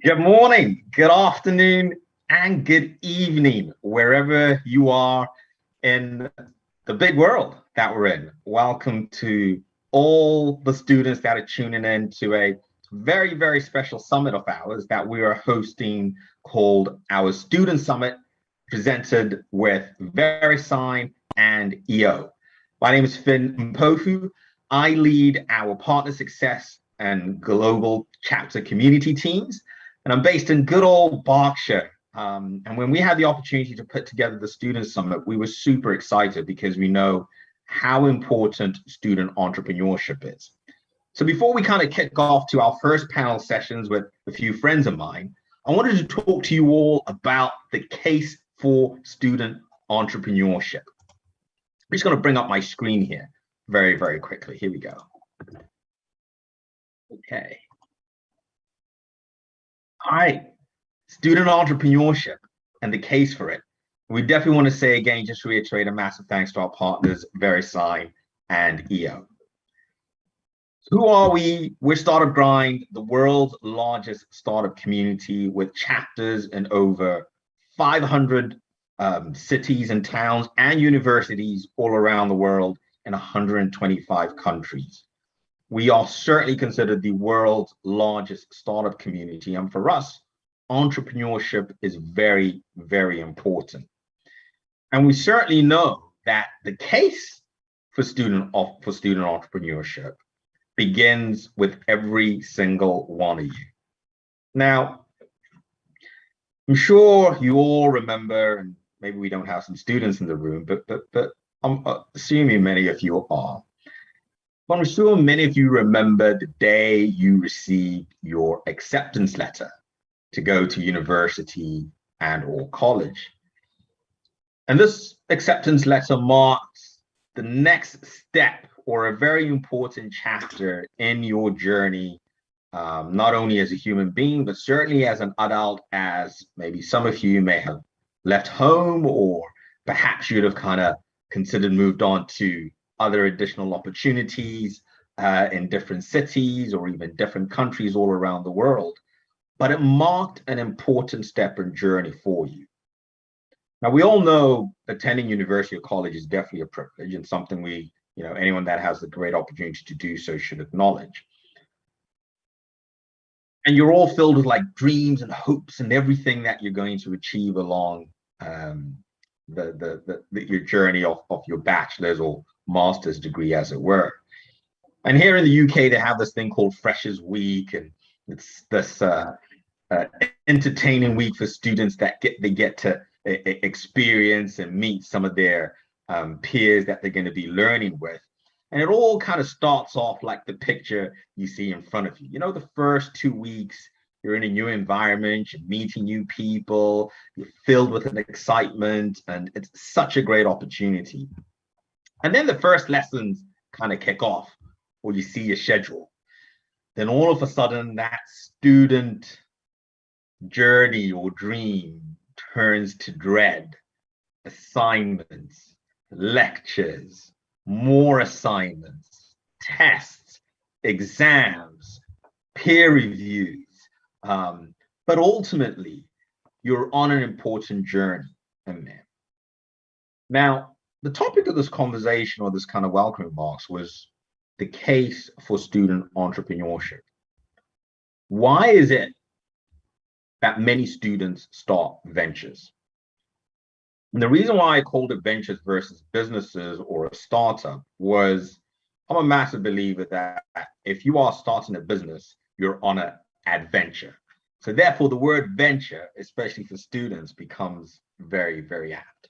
Good morning, good afternoon, and good evening, wherever you are in the big world that we're in. Welcome to all the students that are tuning in to a very, very special summit of ours that we are hosting called our Student Summit, presented with Verisign and EO. My name is Finn Mpofu. I lead our partner success and global chapter community teams, and I'm based in good old Berkshire. And when we had the opportunity to put together the Student Summit, we were super excited because we know how important student entrepreneurship is. So before we kind of kick off to our first panel sessions with a few friends of mine, I wanted to talk to you all about the case for student entrepreneurship. I'm just going to bring up my screen here very, very quickly. Here we go. Okay. All right. Student entrepreneurship and the case for it. We definitely want to say again, just reiterate a massive thanks to our partners, Verisign and EO. Who are we? We're Startup Grind, the world's largest startup community with chapters in over 500 cities and towns and universities all around the world in 125 countries. We are certainly considered the world's largest startup community. And for us, entrepreneurship is very, very important. And we certainly know that the case for student entrepreneurship begins with every single one of you. Now, I'm sure you all remember, and maybe we don't have some students in the room, but I'm assuming many of you are. But I'm sure many of you remember the day you received your acceptance letter to go to university and or college. And this acceptance letter marks the next step or a very important chapter in your journey, not only as a human being, but certainly as an adult, as maybe some of you may have left home, or perhaps you'd have kind of considered moved on to other additional opportunities in different cities or even different countries all around the world. But it marked an important step and journey for you. Now, we all know attending university or college is definitely a privilege and something we, anyone that has the great opportunity to do so should acknowledge. And you're all filled with like dreams and hopes and everything that you're going to achieve along your journey of your bachelor's or master's degree, as it were. And here in the UK, they have this thing called Freshers Week, and it's this entertaining week for students that they get to experience and meet some of their peers that they're going to be learning with. And it all kind of starts off like the picture you see in front of you. The first 2 weeks, you're in a new environment, you're meeting new people, you're filled with an excitement, and it's such a great opportunity. And then the first lessons kind of kick off, or you see your schedule. Then all of a sudden, that student journey or dream turns to dread. Assignments, lectures, more assignments, tests, exams, peer reviews. But ultimately, you're on an important journey. Now, the topic of this conversation or this kind of welcoming box was the case for student entrepreneurship. Why is it that many students start ventures? And the reason why I called it ventures versus businesses or a startup was I'm a massive believer that if you are starting a business, you're on an adventure. So therefore, the word venture, especially for students, becomes very, very apt.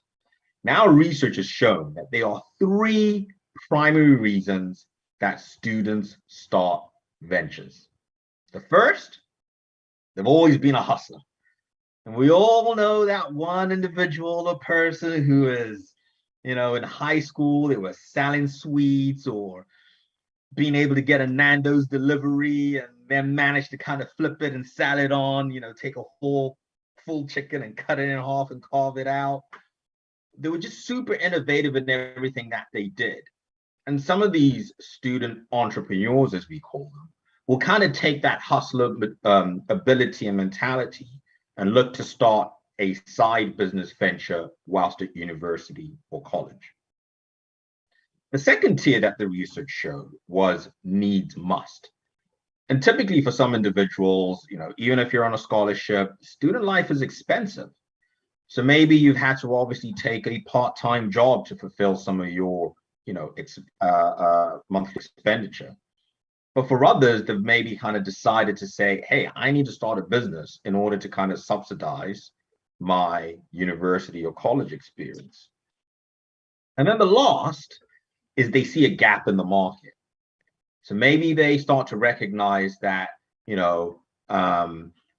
Now, research has shown that there are 3 primary reasons that students start ventures. The first, they've always been a hustler. And we all know that one individual or person who is, in high school, they were selling sweets or being able to get a Nando's delivery and then manage to kind of flip it and sell it on, take a full chicken and cut it in half and carve it out. They were just super innovative in everything that they did. And some of these student entrepreneurs, as we call them, will kind of take that hustler ability and mentality and look to start a side business venture whilst at university or college. The second tier that the research showed was needs must. And typically for some individuals, even if you're on a scholarship, student life is expensive. So maybe you've had to obviously take a part-time job to fulfill some of your, monthly expenditure. But for others, they've maybe kind of decided to say, hey, I need to start a business in order to kind of subsidize my university or college experience. And then the last is they see a gap in the market. So maybe they start to recognize that,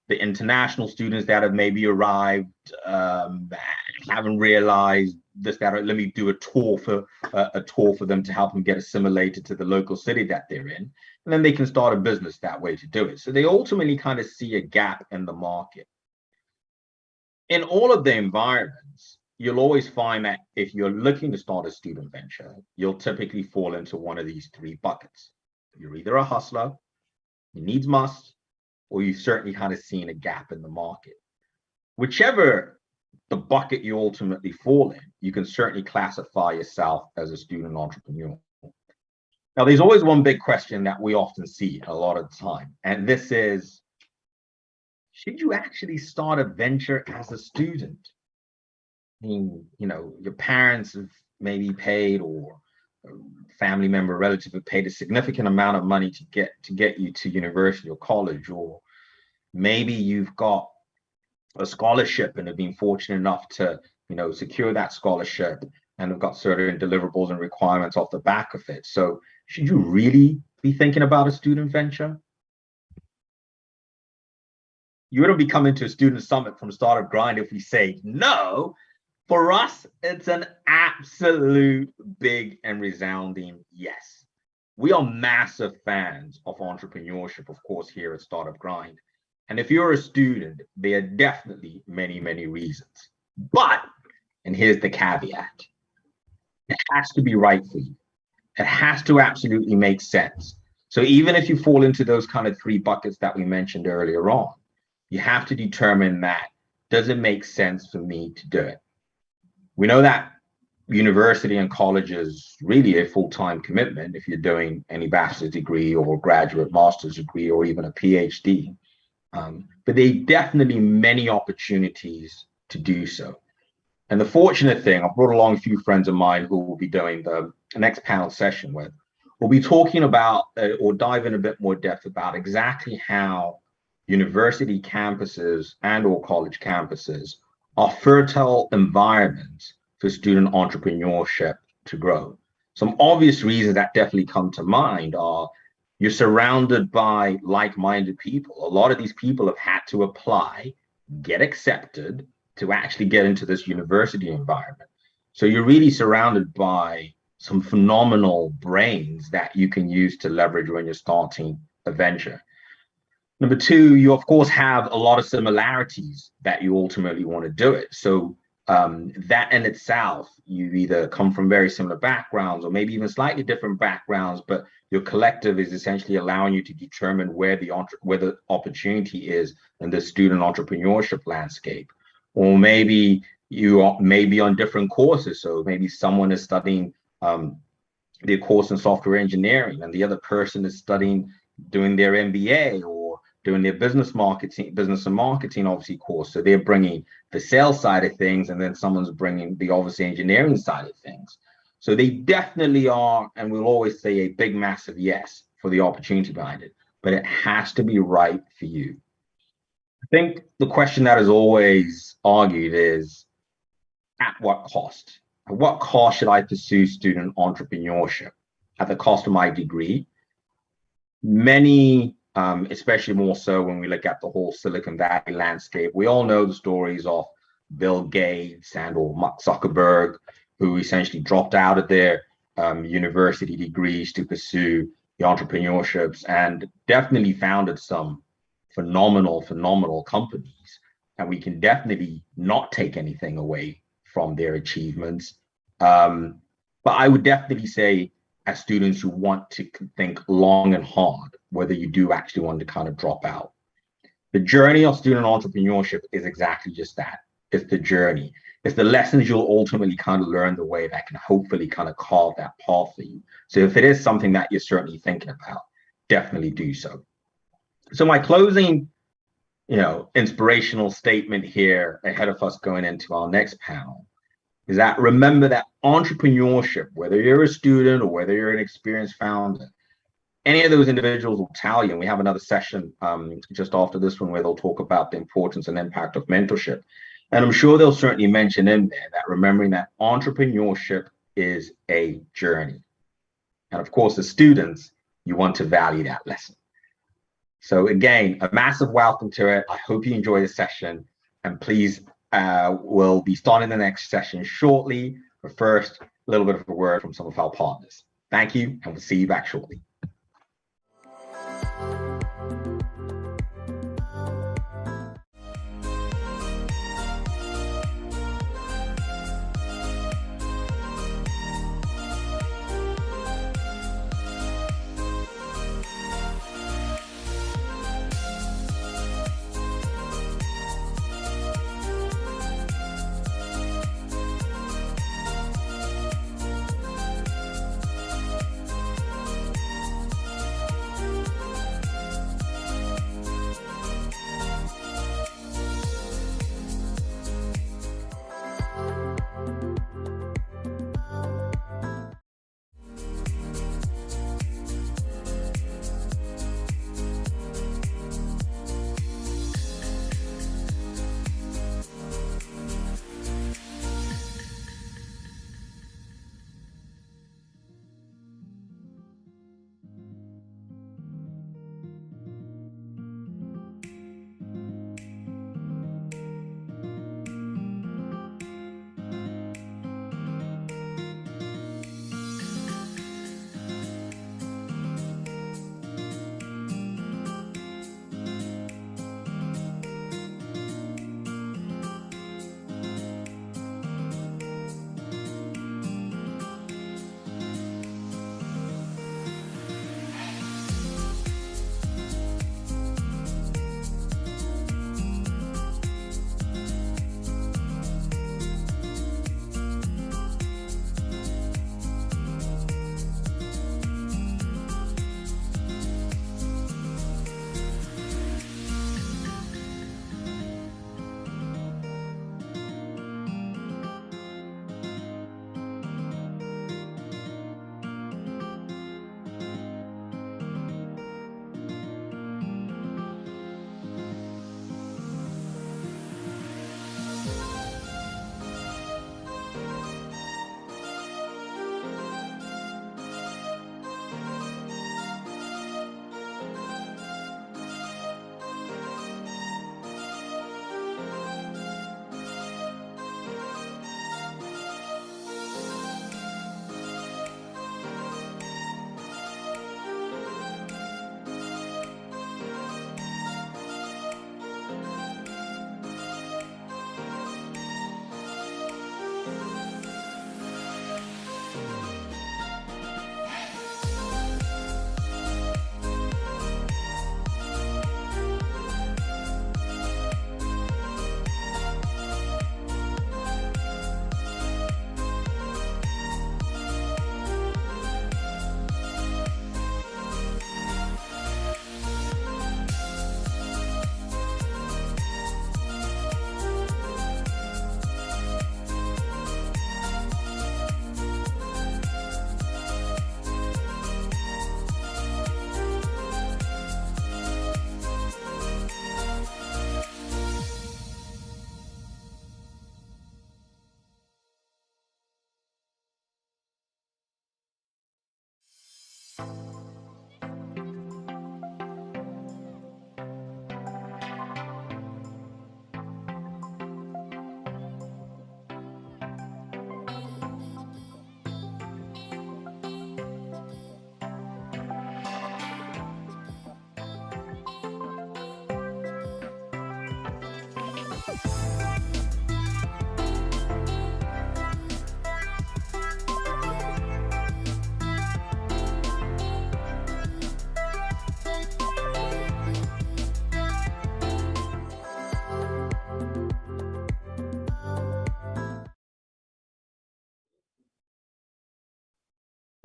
the international students that have maybe arrived haven't realized this, that, or let me do a tour for them to help them get assimilated to the local city that they're in. And then they can start a business that way to do it. So they ultimately kind of see a gap in the market. In all of the environments, you'll always find that if you're looking to start a student venture, you'll typically fall into one of these three buckets. You're either a hustler, your needs must, or you've certainly kind of seen a gap in the market. Whichever the bucket you ultimately fall in, you can certainly classify yourself as a student entrepreneur. Now, there's always one big question that we often see a lot of the time, and this is, should you actually start a venture as a student? I mean, your parents have maybe paid, or a family member, relative have paid a significant amount of money to get you to university or college, or maybe you've got a scholarship and have been fortunate enough to, secure that scholarship and have got certain deliverables and requirements off the back of it. So should you really be thinking about a student venture? You wouldn't be coming to a student summit from Startup Grind if we say no. For us, it's an absolute big and resounding yes. We are massive fans of entrepreneurship, of course, here at Startup Grind. And if you're a student, there are definitely many, many reasons. But, and here's the caveat, it has to be right for you. It has to absolutely make sense. So even if you fall into those kind of three buckets that we mentioned earlier on, you have to determine that, does it make sense for me to do it? We know that university and college is really a full-time commitment if you're doing any bachelor's degree or graduate master's degree or even a PhD. But there are definitely many opportunities to do so. And the fortunate thing, I've brought along a few friends of mine who will be doing the next panel session with. We'll be talking about or dive in a bit more depth about exactly how university campuses and or college campuses are fertile environments for student entrepreneurship to grow. Some obvious reasons that definitely come to mind are you're surrounded by like-minded people. A lot of these people have had to apply, get accepted to actually get into this university environment. So you're really surrounded by some phenomenal brains that you can use to leverage when you're starting a venture. Number two, you of course have a lot of similarities that you ultimately want to do it. So that in itself, you either come from very similar backgrounds or maybe even slightly different backgrounds, but your collective is essentially allowing you to determine where the opportunity is in the student entrepreneurship landscape. Or maybe you are maybe on different courses. So maybe someone is studying their course in software engineering and the other person is doing their MBA or doing their business and marketing obviously course. So they're bringing the sales side of things, and then someone's bringing the obviously engineering side of things. So they definitely are, and we'll always say a big, massive yes for the opportunity behind it, but it has to be right for you. I think the question that is always argued is, at what cost? At what cost should I pursue student entrepreneurship? At the cost of my degree? Many, especially more so when we look at the whole Silicon Valley landscape, we all know the stories of Bill Gates and or Mark Zuckerberg, who essentially dropped out of their university degrees to pursue the entrepreneurships and definitely founded some phenomenal companies. And we can definitely not take anything away from their achievements. But I would definitely say, as students who want to think long and hard, whether you do actually want to kind of drop out. The journey of student entrepreneurship is exactly just that. It's the journey. It's the lessons you'll ultimately kind of learn the way that can hopefully kind of carve that path for you. So if it is something that you're certainly thinking about, definitely do so. So my closing, inspirational statement here ahead of us going into our next panel is that remember that entrepreneurship, whether you're a student or whether you're an experienced founder, any of those individuals will tell you, and we have another session just after this one where they'll talk about the importance and impact of mentorship. And I'm sure they'll certainly mention in there that remembering that entrepreneurship is a journey. And of course, as students, you want to value that lesson. So again, a massive welcome to it. I hope you enjoy the session, and please, we'll be starting the next session shortly. But first, a little bit of a word from some of our partners. Thank you, and we'll see you back shortly.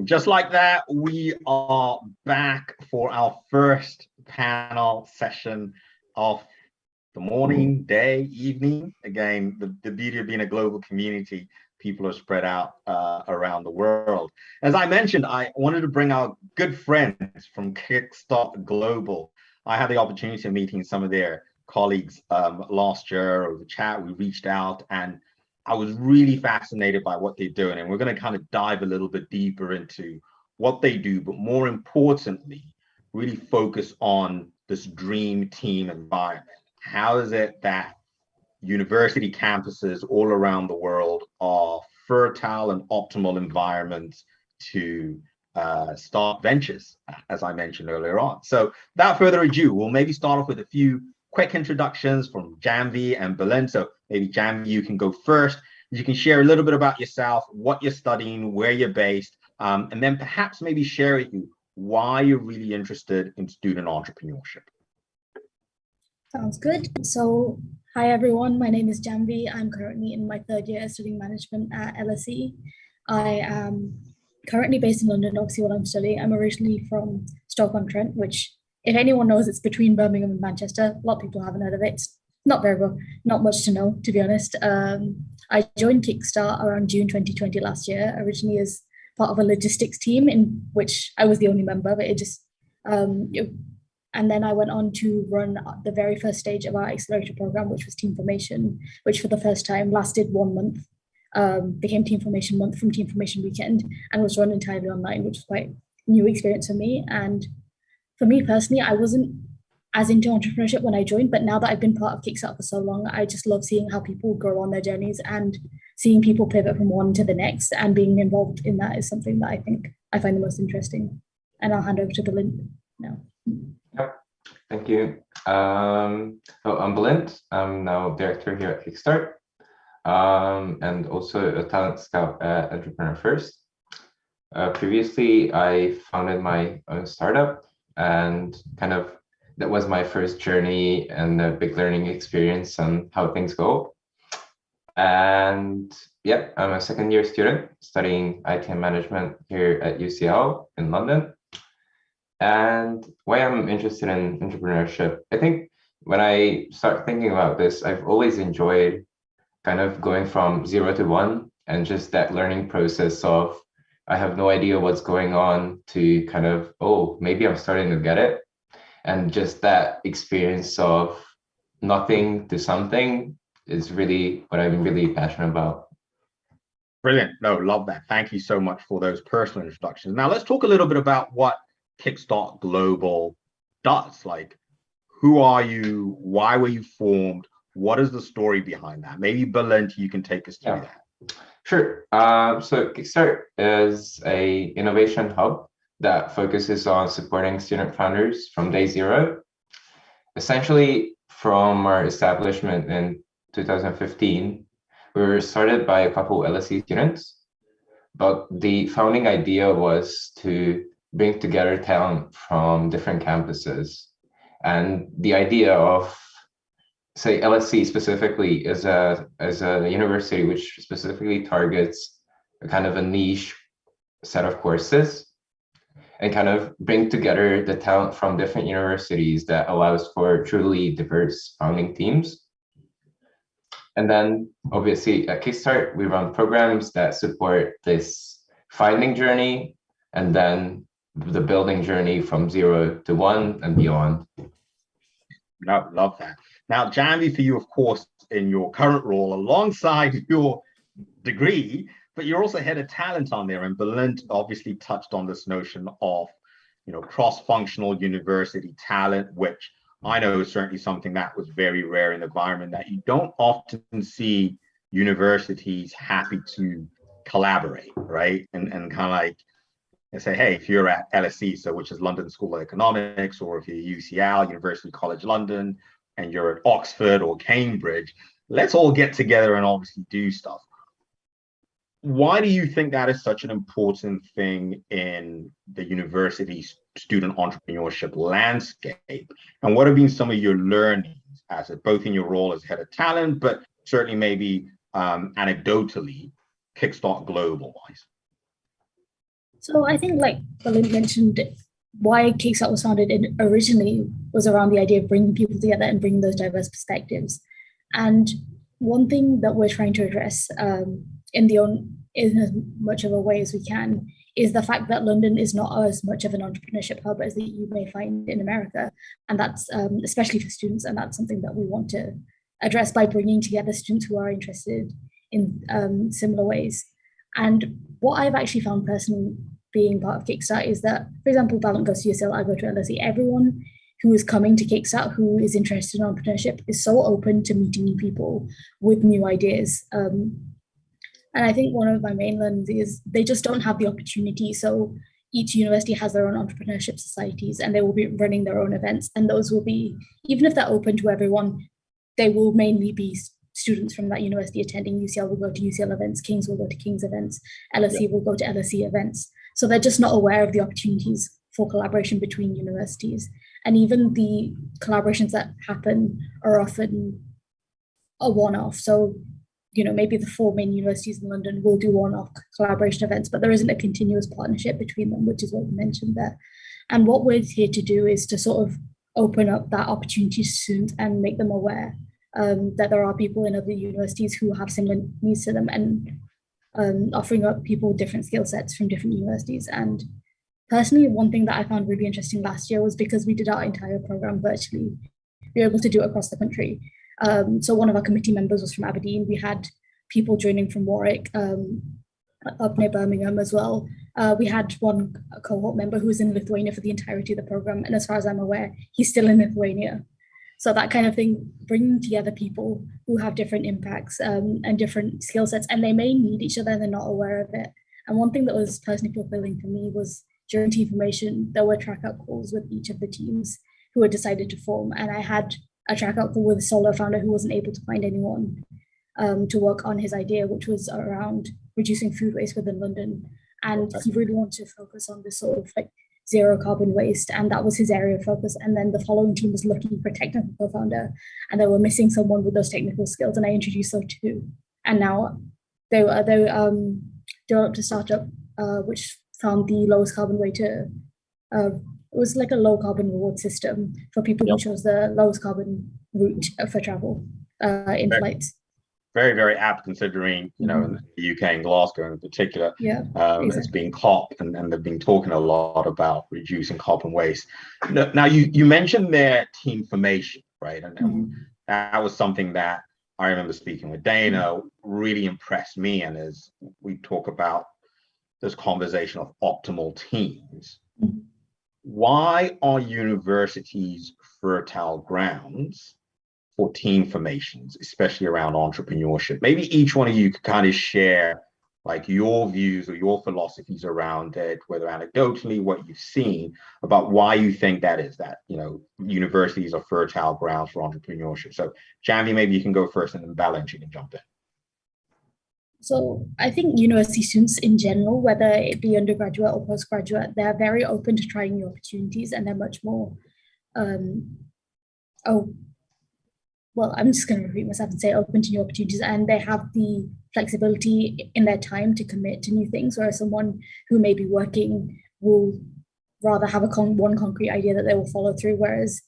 Just like that, we are back for our first panel session of the morning, day, evening. Again, the beauty of being a global community, people are spread out around the world. As I mentioned, I wanted to bring our good friends from Kickstart Global. I had the opportunity of meeting some of their colleagues last year over chat. We reached out and I was really fascinated by what they're doing. And we're going to kind of dive a little bit deeper into what they do, but more importantly, really focus on this dream team environment. How is it that university campuses all around the world are fertile and optimal environments to start ventures, as I mentioned earlier on? So without further ado, we'll maybe start off with a few quick introductions from Janvi and Belen. So maybe Janvi, you can go first. You can share a little bit about yourself, what you're studying, where you're based, and then perhaps maybe share with you why you're really interested in student entrepreneurship. Sounds good. So, hi everyone, my name is Janvi. I'm currently in my third year studying management at LSE. I am currently based in London, obviously, while I'm studying. I'm originally from Stoke-on-Trent, which, if anyone knows, it's between Birmingham and Manchester. A lot of people haven't heard of it. It's not very well, not much to know, to be honest. I joined Kickstart around June 2020 last year, originally as part of a logistics team in which I was the only member, but and then I went on to run the very first stage of our accelerator program, which was Team Formation, which for the first time lasted 1 month, became Team Formation Month from Team Formation Weekend, and was run entirely online, which was quite a new experience for me. And for me personally, I wasn't as into entrepreneurship when I joined, but now that I've been part of Kickstart for so long, I just love seeing how people grow on their journeys and seeing people pivot from one to the next, and being involved in that is something that I think I find the most interesting. And I'll hand over to Belinda now. Yep, thank you. I'm Belinda. I'm now director here at Kickstart, and also a talent scout at Entrepreneur First. Previously, I founded my own startup, and kind of that was my first journey and a big learning experience on how things go. And yeah, I'm a second year student studying IT and management here at UCL in London. And why I'm interested in entrepreneurship, I think when I start thinking about this, I've always enjoyed kind of going from 0 to 1 and just that learning process of I have no idea what's going on to kind of, oh, maybe I'm starting to get it. And just that experience of nothing to something is really what I'm really passionate about. Brilliant. No, love that. Thank you so much for those personal introductions. Now let's talk a little bit about what Kickstart Global does. Like, who are you? Why were you formed? What is the story behind that? Maybe Belinda, you can take us through that. Sure. So Kickstart is a innovation hub that focuses on supporting student founders from day zero. Essentially, from our establishment in 2015, we were started by a couple LSE students, but the founding idea was to bring together talent from different campuses. And the idea of, say, LSE specifically is a university which specifically targets a kind of a niche set of courses, and kind of bring together the talent from different universities that allows for truly diverse founding teams. And then obviously at Kickstart, we run programs that support this finding journey and then the building journey from 0 to 1 and beyond. No, love that. Now, Janvi, for you, of course, in your current role, alongside your degree, but you're also head of talent on there. And Belinda obviously touched on this notion of, cross-functional university talent, which I know is certainly something that was very rare in the environment, that you don't often see universities happy to collaborate, right? And kind of like, and say, hey, if you're at LSE, so which is London School of Economics, or if you're UCL, University College London, and you're at Oxford or Cambridge, let's all get together and obviously do stuff. Why do you think that is such an important thing in the university student entrepreneurship landscape? And what have been some of your learnings as both in your role as head of talent, but certainly maybe anecdotally, Kickstart Global wise? So I think, like Belinda mentioned, why Kickstart was founded originally was around the idea of bringing people together and bringing those diverse perspectives. And one thing that we're trying to address in as much of a way as we can is the fact that London is not as much of an entrepreneurship hub as that you may find in America, and that's especially for students. And that's something that we want to address by bringing together students who are interested in similar ways. And what I've actually found personally being part of Kickstart is that, for example, Valent goes to UCL, I go to LSE. Everyone who is coming to Kickstart who is interested in entrepreneurship is so open to meeting new people with new ideas. And I think one of my main learnings is they just don't have the opportunity. So each university has their own entrepreneurship societies and they will be running their own events. And those will be, even if they're open to everyone, they will mainly be students from that university attending. UCL will go to UCL events, King's will go to King's events, LSE will go to LSE events. So they're just not aware of the opportunities for collaboration between universities. And even the collaborations that happen are often a one-off. So, maybe the 4 main universities in London will do one-off collaboration events, but there isn't a continuous partnership between them, which is what we mentioned there. And what we're here to do is to sort of open up that opportunity to students and make them aware that there are people in other universities who have similar needs to them, and offering up people different skill sets from different universities. And personally, one thing that I found really interesting last year was because we did our entire program virtually, we were able to do it across the country. So one of our committee members was from Aberdeen. We had people joining from Warwick, up near Birmingham as well. We had one cohort member who was in Lithuania for the entirety of the program. And as far as I'm aware, he's still in Lithuania. So that kind of thing, bringing together people who have different impacts and different skill sets, and they may need each other and they're not aware of it. And one thing that was personally fulfilling for me was during team formation, there were track-out calls with each of the teams who had decided to form. And I had a track-out call with a solo founder who wasn't able to find anyone to work on his idea, which was around reducing food waste within London. And he really wanted to focus on this sort of like zero carbon waste, and that was his area of focus. And then the following team was looking for a technical co-founder, and they were missing someone with those technical skills, and I introduced them too. And now they developed a startup which found the lowest carbon way to it was like a low carbon reward system for people who chose the lowest carbon route for travel in flights. Very, very apt considering, in the UK and Glasgow in particular, exactly. It's been COP and they've been talking a lot about reducing carbon waste. Now, you mentioned their team formation, right? And that was something that I remember speaking with Dana, really impressed me. And as we talk about this conversation of optimal teams, why are universities fertile grounds for team formations, especially around entrepreneurship? Maybe each one of you could kind of share like your views or your philosophies around it, whether anecdotally, what you've seen about why you think that is, that, universities are fertile grounds for entrepreneurship. So Janvi, maybe you can go first, and then Balint, you can jump in. So I think university students in general, whether it be undergraduate or postgraduate, they're very open to trying new opportunities, and they're much more, I'm just going to repeat myself and say open to new opportunities, and they have the flexibility in their time to commit to new things, whereas someone who may be working will rather have one concrete idea that they will follow through. Whereas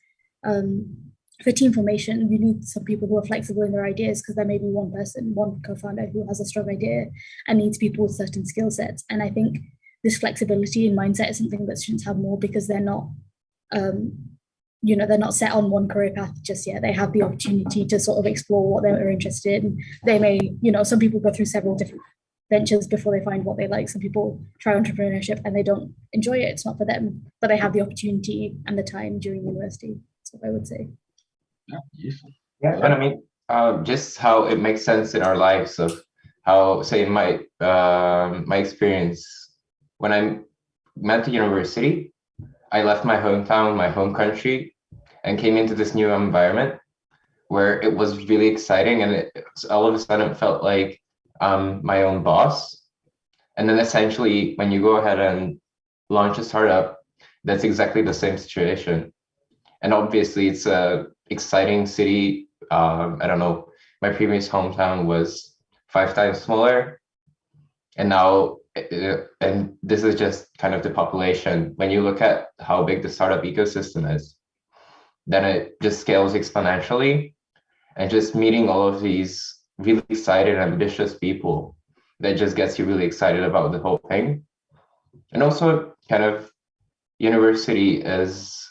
for team formation, you need some people who are flexible in their ideas, because there may be one co-founder who has a strong idea and needs people with certain skill sets. And I think this flexibility in mindset is something that students have more, because they're not, they're not set on one career path just yet. They have the opportunity to sort of explore what they're interested in. They may, some people go through several different ventures before they find what they like. Some people try entrepreneurship and they don't enjoy it. It's not for them, but they have the opportunity and the time during university. That's what I would say. Yeah, and I mean, just how it makes sense in our lives of how, say, in my experience, when I went to university, I left my hometown, my home country, and came into this new environment where it was really exciting, and all of a sudden it felt like my own boss. And then essentially, when you go ahead and launch a startup, that's exactly the same situation. And obviously, it's a exciting city. I don't know, my previous hometown was 5 times smaller, and now and this is just kind of the population. When you look at how big the startup ecosystem is, then it just scales exponentially. And just meeting all of these really excited, ambitious people, that just gets you really excited about the whole thing. And also kind of university is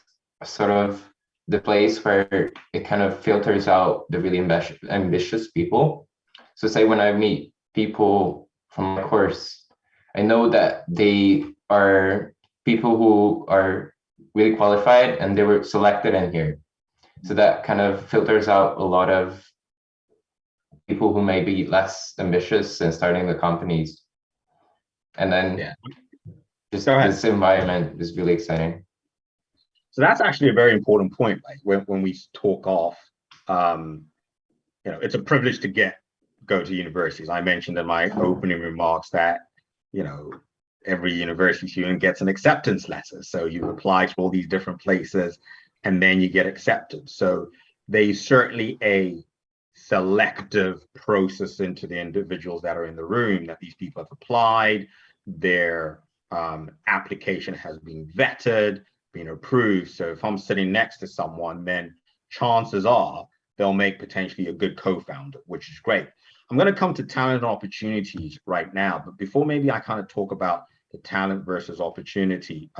sort of the place where it kind of filters out the really ambitious people. So say when I meet people from my course, I know that they are people who are really qualified and they were selected in here. So that kind of filters out a lot of people who may be less ambitious in starting the companies. And then just this environment is really exciting. So that's actually a very important point. Like when we talk off, it's a privilege to go to universities. I mentioned in my opening remarks that, every university student gets an acceptance letter. So you apply to all these different places and then you get accepted. So there's certainly a selective process into the individuals that are in the room, that these people have applied, their application has been vetted, been approved. So if I'm sitting next to someone, then chances are they'll make potentially a good co-founder, which is great. I'm going to come to talent and opportunities right now, but before maybe I kind of talk about the talent versus opportunity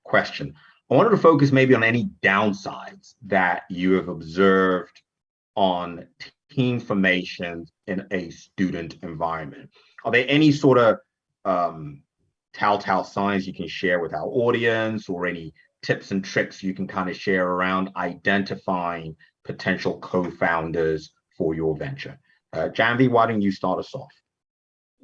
question, I wanted to focus maybe on any downsides that you have observed on team formation in a student environment. Are there any sort of telltale signs you can share with our audience, or any tips and tricks you can kind of share around identifying potential co-founders for your venture? Janvi, why don't you start us off?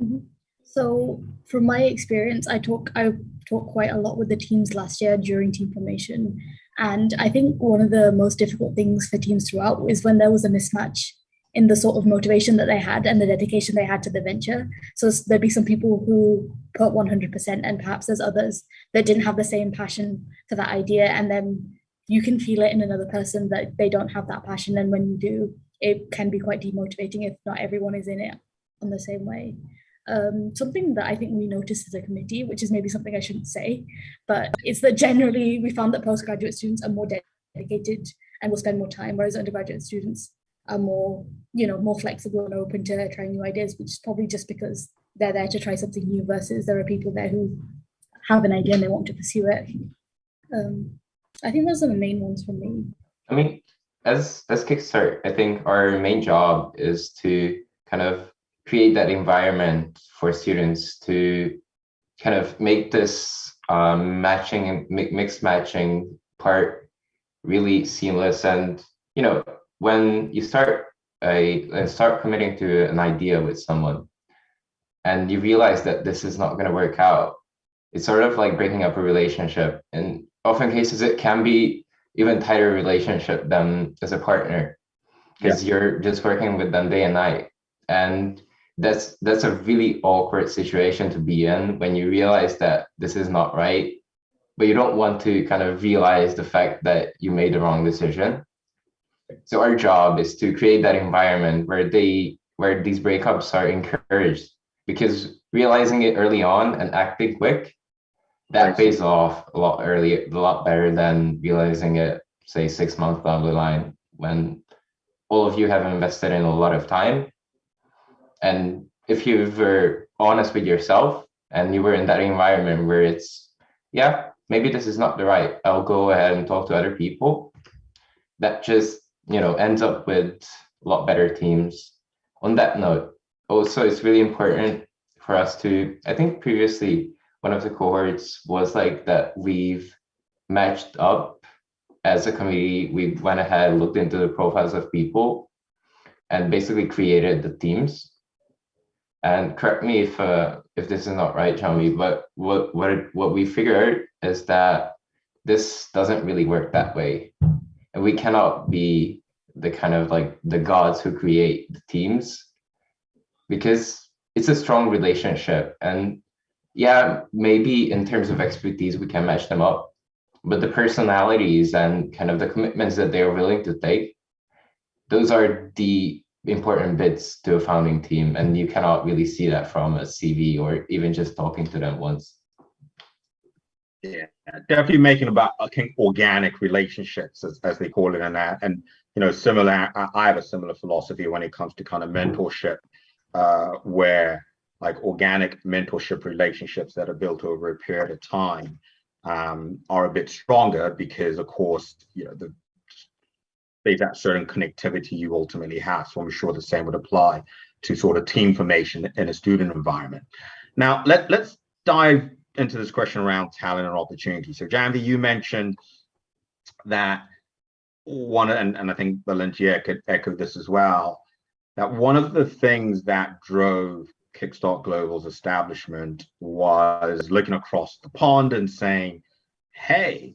Mm-hmm. So from my experience, I talked quite a lot with the teams last year during team formation. And I think one of the most difficult things for teams throughout is when there was a mismatch in the sort of motivation that they had and the dedication they had to the venture. So there'd be some people who put 100%, and perhaps there's others that didn't have the same passion for that idea. And then you can feel it in another person that they don't have that passion. And when you do, it can be quite demotivating if not everyone is in it on the same way. Something that I think we noticed as a committee, which is maybe something I shouldn't say, but it's that generally we found that postgraduate students are more dedicated and will spend more time, whereas undergraduate students are more flexible and open to trying new ideas, which is probably just because they're there to try something new versus there are people there who have an idea and they want to pursue it. I think those are the main ones for me. I mean, as Kickstart, I think our main job is to kind of create that environment for students to kind of make this matching and mixed matching part really seamless. And when you start committing to an idea with someone and you realize that this is not going to work out, it's sort of like breaking up a relationship. And often cases it can be even tighter relationship than as a partner, because you're just working with them day and night. And that's a really awkward situation to be in when you realize that this is not right, but you don't want to kind of realize the fact that you made the wrong decision. So our job is to create that environment where these breakups are encouraged, because realizing it early on and acting quick, that pays off a lot better than realizing it, say, 6 months down the line, when all of you have invested in a lot of time. And if you were honest with yourself and you were in that environment where it's, maybe this is not the right, I'll go ahead and talk to other people, that just, ends up with a lot better teams. On that note, also, it's really important for us to, I think previously, one of the cohorts was like that we've matched up as a committee. We went ahead, looked into the profiles of people and basically created the teams. And correct me if this is not right, Chami, but what we figured is that this doesn't really work that way. And we cannot be the kind of like the gods who create the teams, because it's a strong relationship. And maybe in terms of expertise, we can match them up, but the personalities and kind of the commitments that they're willing to take, those are the important bits to a founding team, and you cannot really see that from a CV or even just talking to them once. Yeah, definitely making about, I think, organic relationships, as they call it, and similar. I have a similar philosophy when it comes to kind of mentorship, where like organic mentorship relationships that are built over a period of time are a bit stronger because, of course, there's that certain connectivity you ultimately have. So I'm sure the same would apply to sort of team formation in a student environment. Now, let's dive into this question around talent and opportunity. So Janvi, you mentioned that one, and I think Valencia could echo this as well, that one of the things that drove Kickstart Global's establishment was looking across the pond and saying, hey,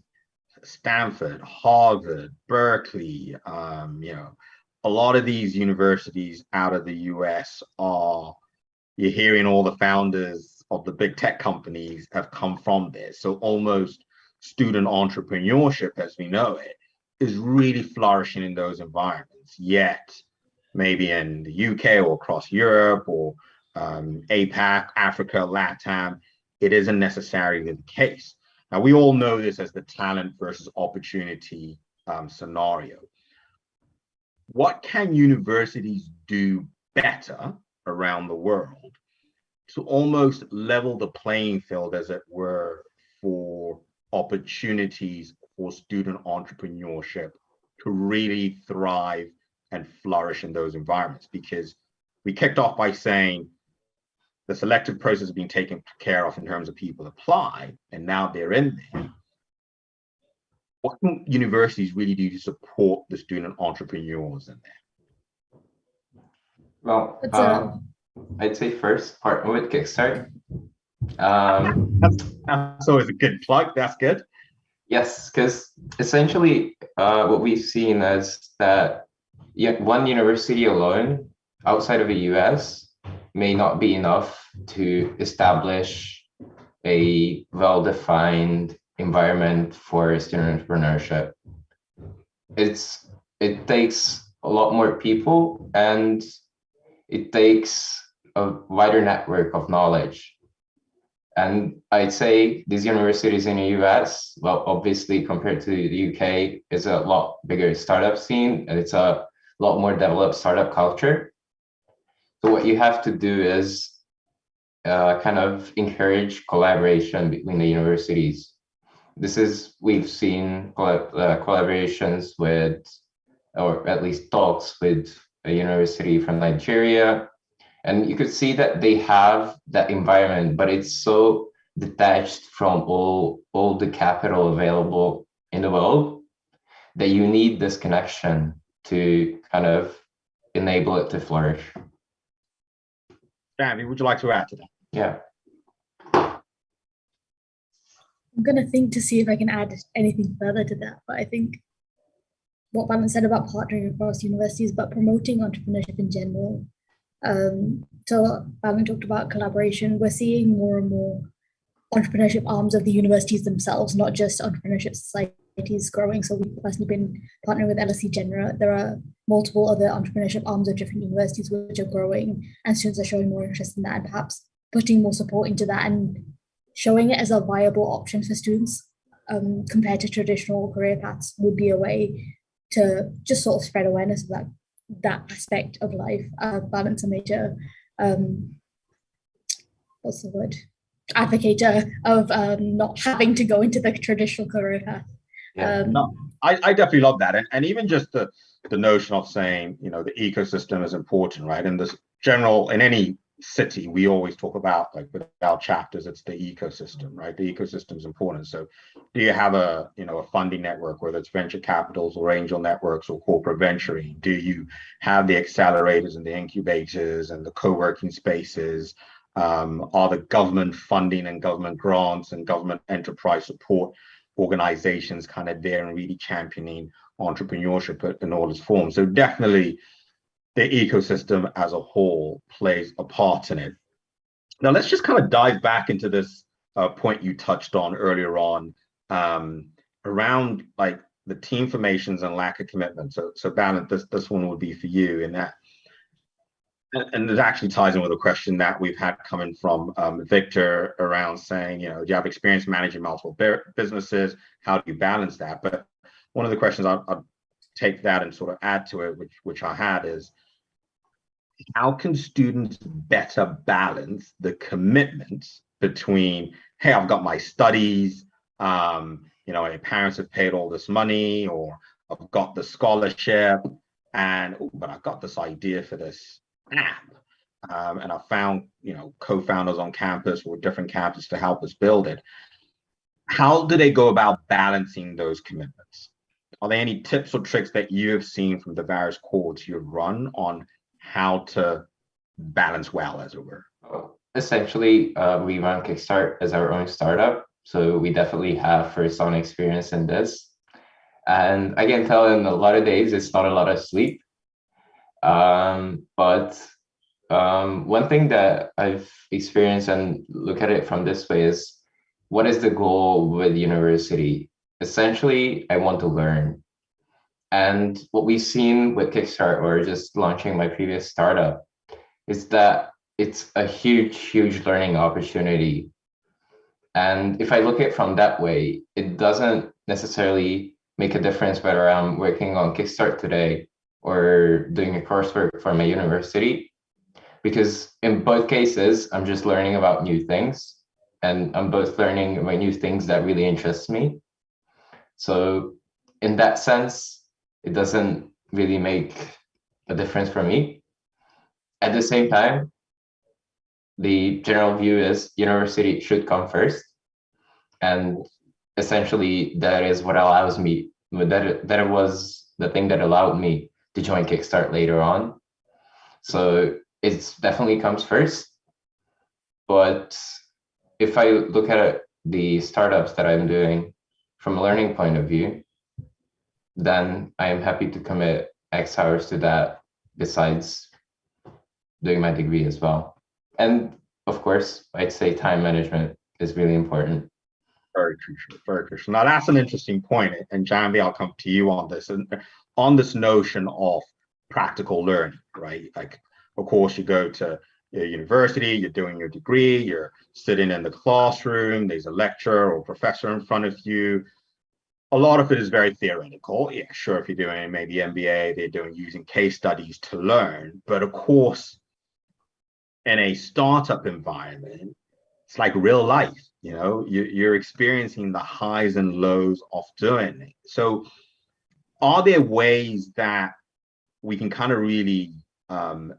Stanford, Harvard, Berkeley, a lot of these universities out of the US you're hearing all the founders of the big tech companies have come from there. So almost student entrepreneurship, as we know it, is really flourishing in those environments. Yet, maybe in the UK or across Europe or APAC, Africa, LATAM, it isn't necessarily the case. Now, we all know this as the talent versus opportunity scenario. What can universities do better around the world to almost level the playing field, as it were, for opportunities for student entrepreneurship to really thrive and flourish in those environments? Because we kicked off by saying the selective process has been taken care of in terms of people apply, and now they're in there. What can universities really do to support the student entrepreneurs in there? Well, I'd say first partner with Kickstart. That's always a good plug. That's good. Yes, because essentially what we've seen is that one university alone outside of the US may not be enough to establish a well-defined environment for student entrepreneurship. It takes a lot more people, and it takes a wider network of knowledge. And I'd say these universities in the US, well, obviously compared to the UK, is a lot bigger startup scene, and it's a lot more developed startup culture. So what you have to do is kind of encourage collaboration between the universities. We've seen collaborations with, or at least talks with, a university from Nigeria. And you could see that they have that environment, but it's so detached from all the capital available in the world that you need this connection to kind of enable it to flourish. Danny, would you like to add to that? Yeah. I'm going to think to see if I can add anything further to that, but I think what Balance said about partnering across universities, but promoting entrepreneurship in general. So Balance talked about collaboration. We're seeing more and more entrepreneurship arms of the universities themselves, not just entrepreneurship societies growing. So we've personally been partnering with LSE Genera. There are multiple other entrepreneurship arms of different universities which are growing, and students are showing more interest in that, and perhaps putting more support into that and showing it as a viable option for students compared to traditional career paths would be a way to just sort of spread awareness of that aspect of life. Balance a major, what's the word? Advocator of not having to go into the traditional career path. Yeah. No, I definitely love that. And even just the notion of saying, the ecosystem is important, right? In this general, in any city, we always talk about, like with our chapters, it's the ecosystem, right? The ecosystem is important. So do you have a funding network, whether it's venture capitals or angel networks or corporate venturing? Do you have the accelerators and the incubators and the co-working spaces? Are the government funding and government grants and government enterprise support organizations kind of there and really championing entrepreneurship in all its forms? So definitely the ecosystem as a whole plays a part in it. Now let's just kind of dive back into this point you touched on earlier on around like the team formations and lack of commitment. So Balance, this one would be for you in that And it actually ties in with a question that we've had coming from Victor around saying, do you have experience managing multiple businesses? How do you balance that? But one of the questions I'll take that and sort of add to it, which I had, is how can students better balance the commitments between, hey, I've got my studies, my parents have paid all this money, or I've got the scholarship, but I've got this idea for this app, and I found co-founders on campus or different campuses to help us build it. How do they go about balancing those commitments? Are there any tips or tricks that you have seen from the various cohorts you've run on how to balance well, as it were? Essentially, we run Kickstart as our own startup, so we definitely have first-on experience in this. And I can tell in a lot of days, it's not a lot of sleep. But one thing that I've experienced and look at it from this way is, what is the goal with university? Essentially, I want to learn. And what we've seen with Kickstart, or just launching my previous startup, is that it's a huge, huge learning opportunity. And if I look at it from that way, it doesn't necessarily make a difference whether I'm working on Kickstart today or doing a coursework for my university, because in both cases, I'm just learning about new things, and I'm both learning about new things that really interest me. So in that sense, it doesn't really make a difference for me. At the same time, the general view is university should come first. And essentially, that is what allows me, that was the thing that allowed me to join Kickstart later on. So it definitely comes first. But if I look at the startups that I'm doing from a learning point of view, then I am happy to commit X hours to that besides doing my degree as well. And of course, I'd say time management is really important. Very crucial, very crucial. Now that's an interesting point, and Janvi, I'll come to you on this, and on this notion of practical learning, right? Like, of course, you go to your university, you're doing your degree, you're sitting in the classroom, there's a lecturer or professor in front of you. A lot of it is very theoretical. Yeah, sure, if you're doing maybe MBA, they're using case studies to learn. But of course, in a startup environment, it's like real life. You're experiencing the highs and lows of doing it. So are there ways that we can kind of really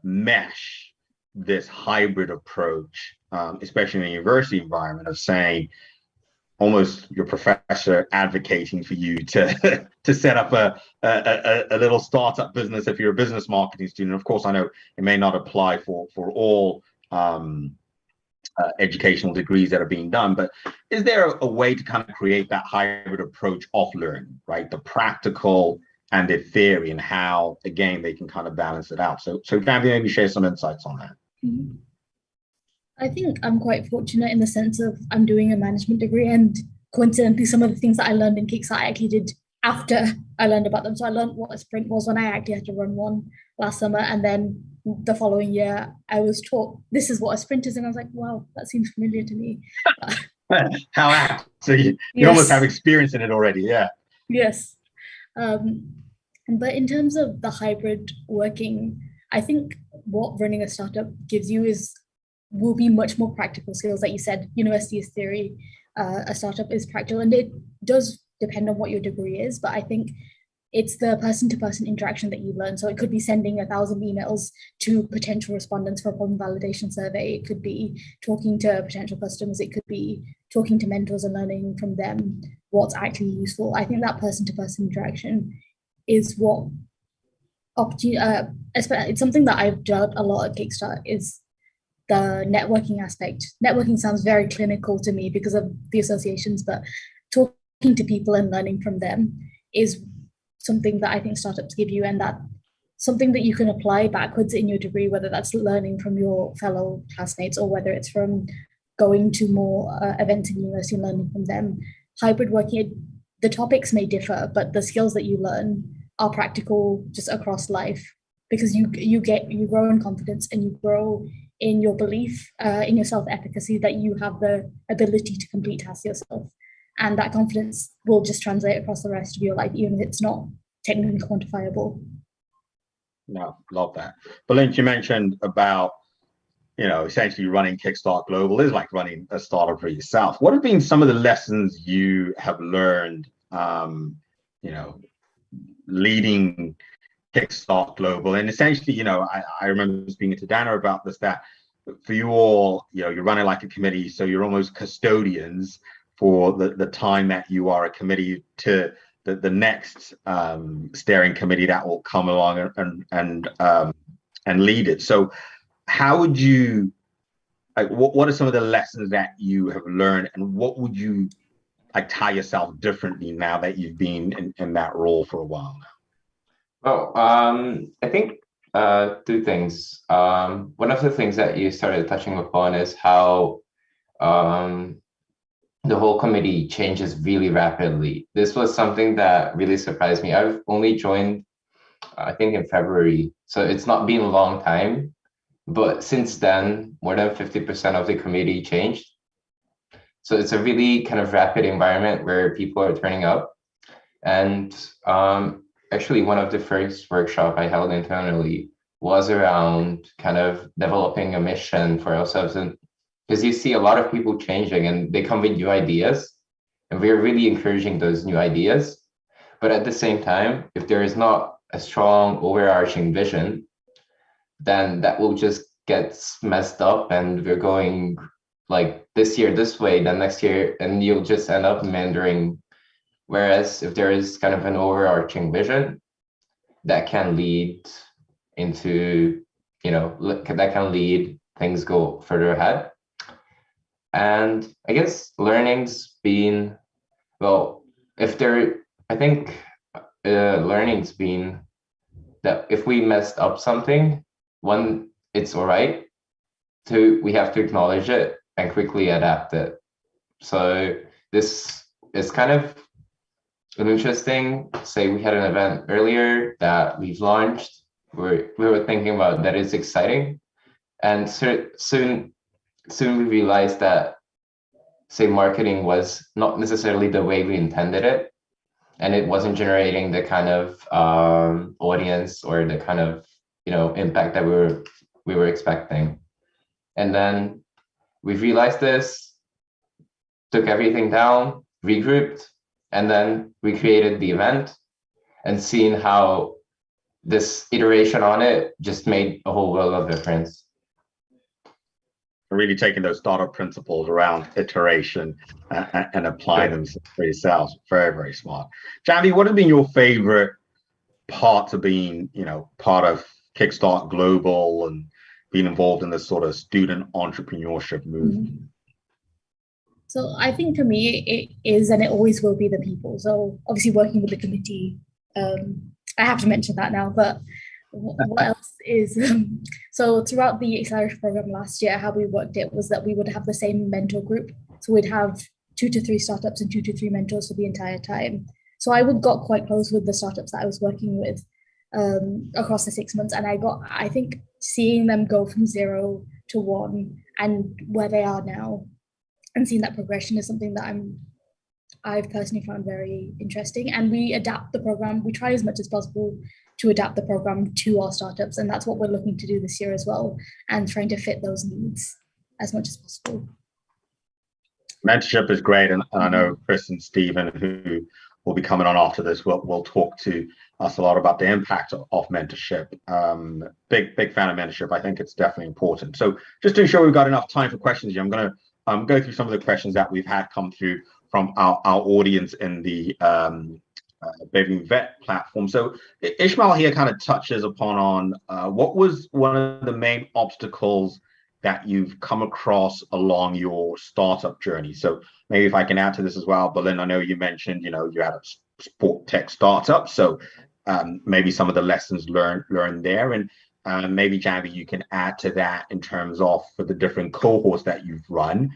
mesh this hybrid approach, especially in a university environment, of saying, almost your professor advocating for you to set up a little startup business if you're a business marketing student? Of course, I know it may not apply for all educational degrees that are being done, but is there a way to kind of create that hybrid approach of learning, right? The practical and the theory, and how, again, they can kind of balance it out. So Janvi, maybe share some insights on that. Mm-hmm. I think I'm quite fortunate in the sense of I'm doing a management degree, and coincidentally, some of the things that I learned in Kickstart I actually did after I learned about them. So I learned what a sprint was when I actually had to run one last summer, and then the following year I was taught this is what a sprint is, and I was like, wow, that seems familiar to me. How apt. So you almost have experience in it already. Yeah. Yes. But in terms of the hybrid working, I think what running a startup gives you will be much more practical skills. Like you said, university is theory, a startup is practical, and it does depend on what your degree is, but I think it's the person-to-person interaction that you learn. So it could be sending 1,000 emails to potential respondents for a problem validation survey. It could be talking to potential customers. It could be talking to mentors and learning from them what's actually useful. I think that person-to-person interaction is what it's something that I've dealt a lot at Kickstart, is the networking aspect. Networking sounds very clinical to me because of the associations, but talking to people and learning from them is something that I think startups give you, and that something that you can apply backwards in your degree, whether that's learning from your fellow classmates or whether it's from going to more events in university and learning from them. Hybrid working, the topics may differ, but the skills that you learn are practical just across life. because you grow in confidence and you grow in your belief, in your self-efficacy, that you have the ability to complete tasks yourself. And that confidence will just translate across the rest of your life, even if it's not technically quantifiable. No, love that. Belinda, you mentioned about, essentially running Kickstart Global is like running a startup for yourself. What have been some of the lessons you have learned, leading Kickstart Global? And essentially, I remember speaking to Dana about this, that for you all, you're running like a committee, so you're almost custodians for the time that you are a committee to the next steering committee that will come along and lead it. So how would you, like, what are some of the lessons that you have learned, and what would you like tie yourself differently now that you've been in that role for a while now? Well, I think two things. One of the things that you started touching upon is how the whole committee changes really rapidly. This was something that really surprised me. I've only joined, I think, in February, so it's not been a long time. But since then, more than 50% of the committee changed. So it's a really kind of rapid environment where people are turning up. And actually, one of the first workshop I held internally was around kind of developing a mission for ourselves. And because you see a lot of people changing and they come with new ideas, and we're really encouraging those new ideas. But at the same time, if there is not a strong overarching vision, then that will just get messed up, and we're going like this year this way, then next year, and you'll just end up meandering. Whereas if there is kind of an overarching vision that can lead into, that can lead things go further ahead. And I guess learning's been, well, I think learning's been that if we messed up something, one, it's all right. Two, we have to acknowledge it and quickly adapt it. So this is kind of an interesting, say we had an event earlier that we've launched, we were thinking about that is exciting. And soon we realized that, say, marketing was not necessarily the way we intended it, and it wasn't generating the kind of audience or the kind of impact that we were expecting. And then we realized this, took everything down, regrouped, and then we created the event, and seeing how this iteration on it just made a whole world of difference. Really taking those startup principles around iteration and applying them for yourselves. Very, very smart. Janvi, what have been your favorite parts of being, part of Kickstart Global and being involved in this sort of student entrepreneurship movement? So I think for me, it is, and it always will be, the people. So obviously working with the committee, I have to mention that now, but what else is, so throughout the acceleration program last year, how we worked it was that we would have the same mentor group. So we'd have 2 to 3 startups and 2 to 3 mentors for the entire time. So I got quite close with the startups that I was working with across the 6 months. And I think seeing them go from 0 to 1 and where they are now, and seeing that progression is something that I've personally found very interesting. And we adapt the program. We try as much as possible to adapt the program to our startups. And that's what we're looking to do this year as well, and trying to fit those needs as much as possible. Mentorship is great. And I know Chris and Stephen, who will be coming on after this, will talk to us a lot about the impact of mentorship. Big fan of mentorship. I think it's definitely important. So just to ensure we've got enough time for questions here, I'm going to go through some of the questions that we've had come through from our audience in the Baby Vet platform. So Ishmael here kind of touches upon what was one of the main obstacles that you've come across along your startup journey. So maybe if I can add to this as well, Berlin, I know you mentioned, you had a sport tech startup. So maybe some of the lessons learned there. And maybe Janvi, you can add to that in terms of for the different cohorts that you've run.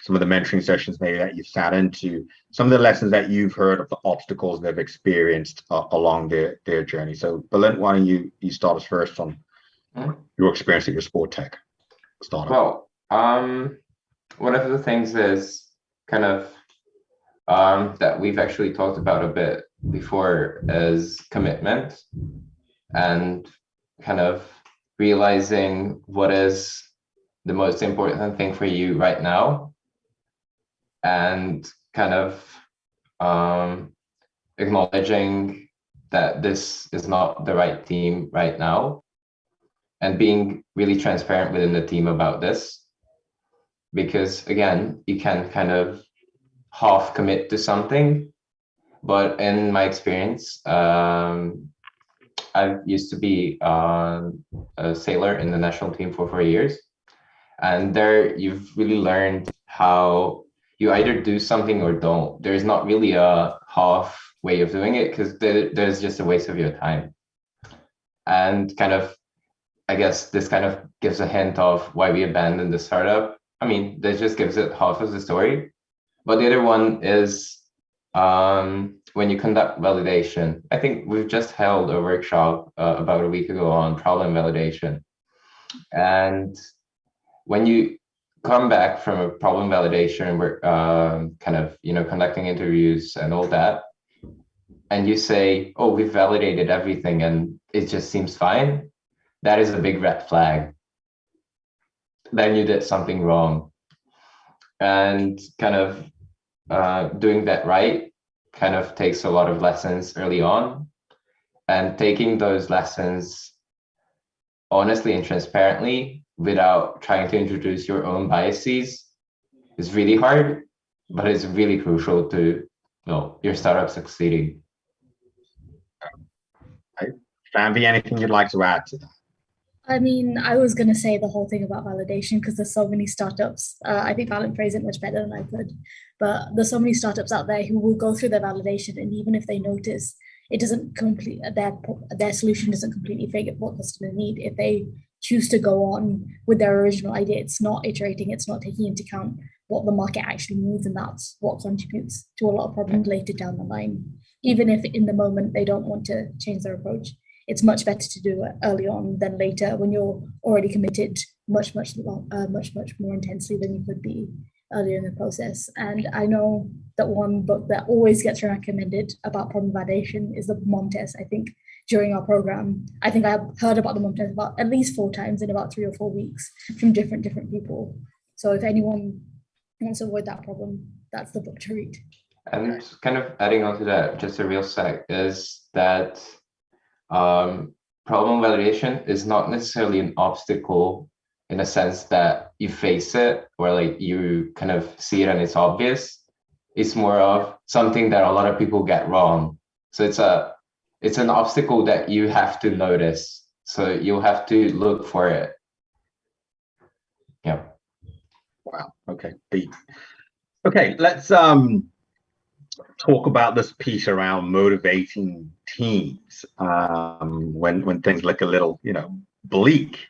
some of the mentoring sessions maybe that you've sat into, some of the lessons that you've heard of the obstacles they've experienced along their journey. So Balint, why don't you start us first on your experience at your sport tech startup? Well, one of the things is kind of that we've actually talked about a bit before is commitment, and kind of realizing what is the most important thing for you right now, and kind of acknowledging that this is not the right team right now, and being really transparent within the team about this. Because again, you can kind of half commit to something, but in my experience, I used to be a sailor in the national team for 4 years. And there you've really learned how you either do something or don't. There's not really a half way of doing it, because there's just a waste of your time. And kind of, I guess this kind of gives a hint of why we abandoned the startup. I mean, this just gives it half of the story. But the other one is when you conduct validation. I think we've just held a workshop about a week ago on problem validation. And when you come back from a problem validation, we're kind of, conducting interviews and all that, and you say, oh, we've validated everything and it just seems fine, that is a big red flag. Then you did something wrong. And kind of doing that right kind of takes a lot of lessons early on, and taking those lessons honestly and transparently without trying to introduce your own biases is really hard, but it's really crucial to your startup succeeding. Janvi, anything you'd like to add to that? I mean, I was going to say the whole thing about validation, because there's so many startups. I think Valent phrased it much better than I could, but there's so many startups out there who will go through their validation, and even if they notice it doesn't complete, their solution doesn't completely fit what customers need, if they choose to go on with their original idea, it's not iterating, it's not taking into account what the market actually needs, and that's what contributes to a lot of problems later down the line. Even if in the moment they don't want to change their approach, it's much better to do it early on than later, when you're already committed much more intensely than you could be earlier in the process. And I know that one book that always gets recommended about problem validation is the mom test. I think during our program, I think I heard about the mom test about at least 4 times in about 3 or 4 weeks from different people. So if anyone wants to avoid that problem, that's the book to read. And kind of adding on to that, just a real sec, is that problem validation is not necessarily an obstacle in a sense that you face it or like you kind of see it and it's obvious. It's more of something that a lot of people get wrong. So it's an obstacle that you have to notice. So you'll have to look for it. Yeah. Wow. Okay. Okay. Let's talk about this piece around motivating teams when things look a little, bleak.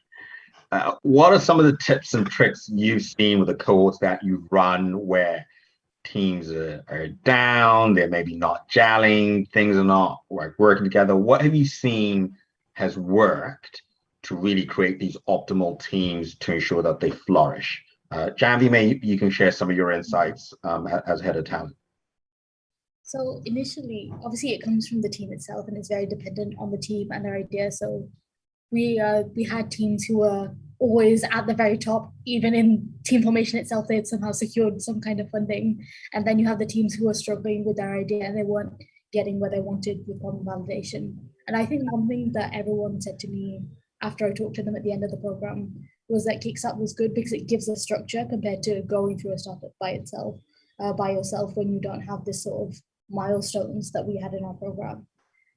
What are some of the tips and tricks you've seen with the cohorts that you've run where teams are down, they're maybe not gelling, things are not working together? What have you seen has worked to really create these optimal teams to ensure that they flourish? Janvi, maybe you can share some of your insights as head of talent. So initially, obviously it comes from the team itself, and it's very dependent on the team and their idea. So we had teams who were always at the very top, even in team formation itself, they had somehow secured some kind of funding. And then you have the teams who were struggling with their idea and they weren't getting where they wanted with problem validation. And I think one thing that everyone said to me after I talked to them at the end of the program was that Kickstart was good because it gives a structure compared to going through a startup by itself, by yourself, when you don't have this sort of milestones that we had in our program.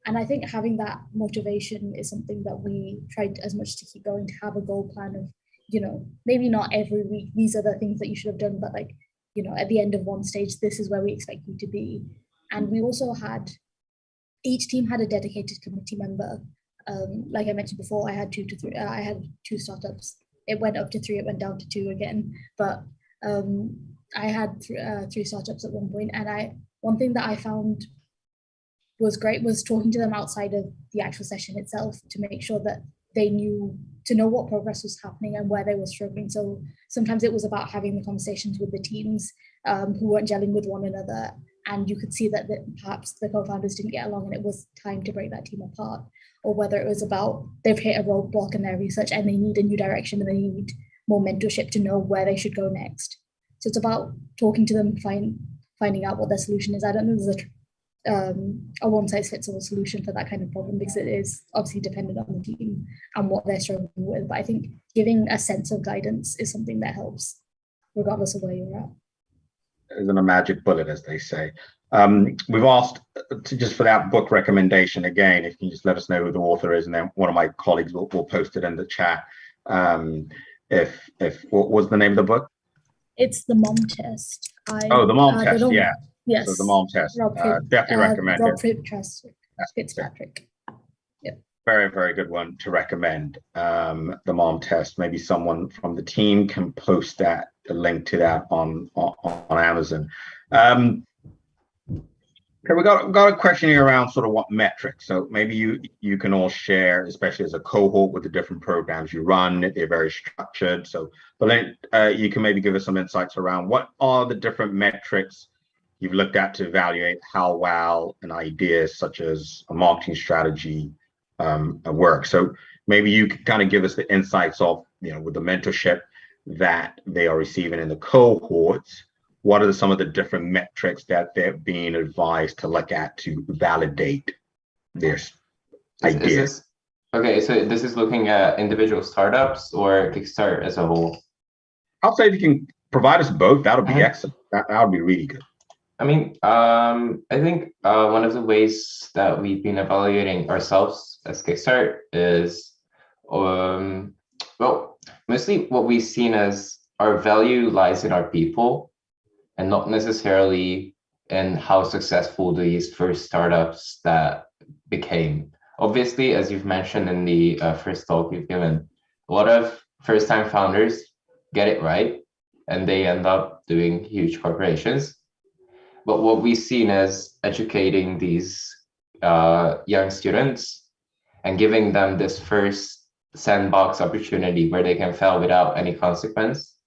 And I think having that motivation is something that we tried as much to keep going, to have a goal plan of, maybe not every week, these are the things that you should have done, but at the end of one stage, this is where we expect you to be. And we also had, each team had a dedicated committee member. Like I mentioned before, I had 2 to 3, I had 2 startups. It went up to 3, it went down to 2 again. But I had three startups at one point, and one thing that I found was great was talking to them outside of the actual session itself to make sure that they knew to know what progress was happening and where they were struggling. So sometimes it was about having the conversations with the teams who weren't gelling with one another, and you could see that perhaps the co-founders didn't get along and it was time to break that team apart, or whether it was about they've hit a roadblock in their research and they need a new direction and they need more mentorship to know where they should go next. So it's about talking to them, finding out what their solution is. I don't know if there's a one-size-fits-all solution for that kind of problem, because it is obviously dependent on the team and what they're struggling with. But I think giving a sense of guidance is something that helps, regardless of where you're at. There isn't a magic bullet, as they say. We've asked just for that book recommendation again, if you can just let us know who the author is, and then one of my colleagues will post it in the chat. If what was the name of the book? It's The Mom Test. The Mom Test, yeah. Yes. So The Mom Test, definitely recommend Rob it. Fitzpatrick. Yep. Very, very good one to recommend. The Mom Test. Maybe someone from the team can post the link to that on Amazon. Okay, we got a question here around sort of what metrics. So maybe you can all share, especially as a cohort with the different programs you run. They're very structured. So, but then you can maybe give us some insights around what are the different metrics you've looked at to evaluate how well an idea such as a marketing strategy works. So maybe you can kind of give us the insights of, with the mentorship that they are receiving in the cohorts. What are some of the different metrics that they're being advised to look at to validate their ideas? Okay, so this is looking at individual startups or Kickstarter as a whole? I'll say if you can provide us both, that would be excellent. That would be really good. I mean, I think one of the ways that we've been evaluating ourselves as Kickstarter is, well, mostly what we've seen as our value lies in our people, and not necessarily in how successful these first startups that became. Obviously, as you've mentioned in the first talk you've given, a lot of first-time founders get it right, and they end up doing huge corporations. But what we've seen is educating these young students and giving them this first sandbox opportunity where they can fail without any consequence.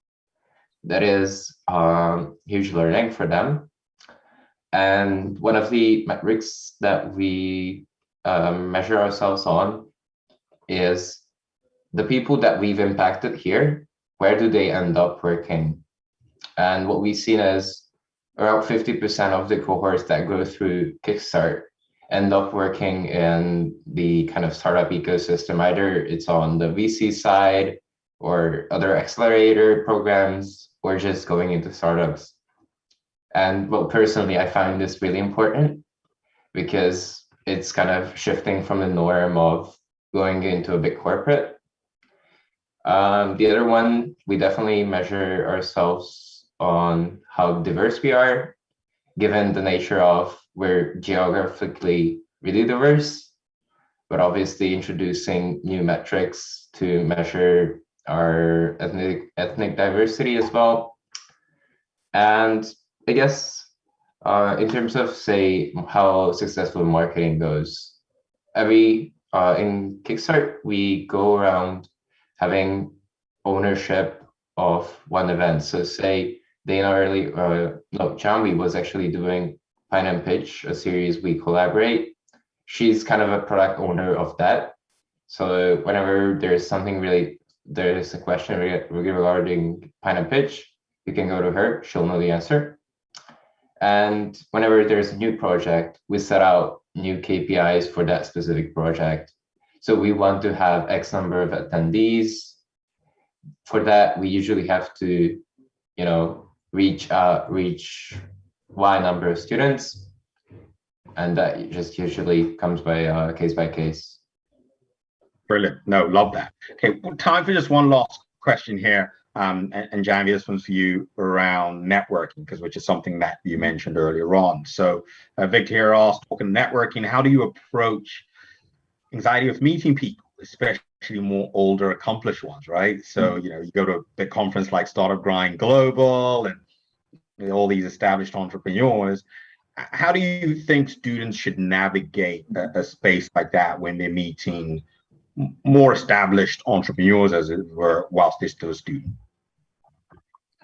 That is huge learning for them. And one of the metrics that we measure ourselves on is the people that we've impacted here, where do they end up working? And what we've seen is around 50% of the cohorts that go through Kickstart end up working in the kind of startup ecosystem. Either it's on the VC side or other accelerator programs, or just going into startups. And well, personally, I find this really important because it's kind of shifting from the norm of going into a big corporate. The other one, we definitely measure ourselves on how diverse we are, given the nature of we're geographically really diverse, but obviously introducing new metrics to measure our ethnic diversity as well. And I guess in terms of, say, how successful marketing goes, in Kickstart, we go around having ownership of one event. So say Janvi was actually doing Pine and Pitch, a series we collaborate. She's kind of a product owner of that. So whenever there's a question regarding Pine and Pitch, you can go to her, she'll know the answer. And whenever there's a new project, we set out new KPIs for that specific project. So we want to have X number of attendees. For that, we usually have to, reach Y number of students. And that just usually comes by case. Brilliant. No, love that. Okay, well, time for just one last question here. And Janvi, this one's for you around networking, which is something that you mentioned earlier on. So Victor here asked, talking networking, how do you approach anxiety of meeting people, especially more older, accomplished ones, right? So, you go to a big conference like Startup Grind Global, and all these established entrepreneurs. How do you think students should navigate a space like that when they're meeting more established entrepreneurs, as it were, whilst they're still a student?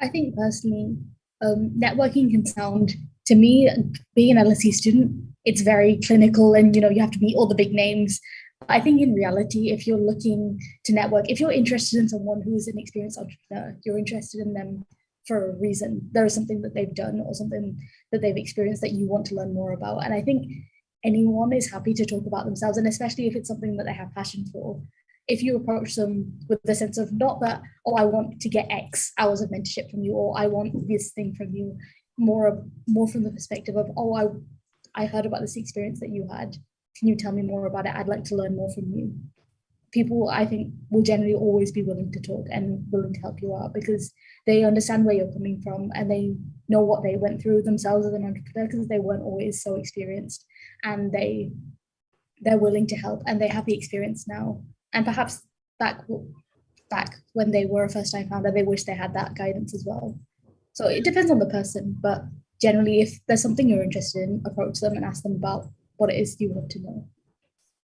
I think personally, networking can sound, to me, being an LSE student, it's very clinical and, you know, you have to meet all the big names. I think in reality, if you're looking to network, if you're interested in someone who is an experienced entrepreneur, you're interested in them for a reason. There is something that they've done or something that they've experienced that you want to learn more about. And I think anyone is happy to talk about themselves, and especially if it's something that they have passion for. If you approach them with the sense of not that, oh, I want to get X hours of mentorship from you, or I want this thing from you, more from the perspective of, oh, I heard about this experience that you had. Can you tell me more about it? I'd like to learn more from you. People, I think, will generally always be willing to talk and willing to help you out because they understand where you're coming from and they know what they went through themselves as an entrepreneur because they weren't always so experienced, and they're willing to help and they have the experience now. And perhaps back when they were a first-time founder, they wish they had that guidance as well. So it depends on the person, but generally, if there's something you're interested in, approach them and ask them about what it is you want to know.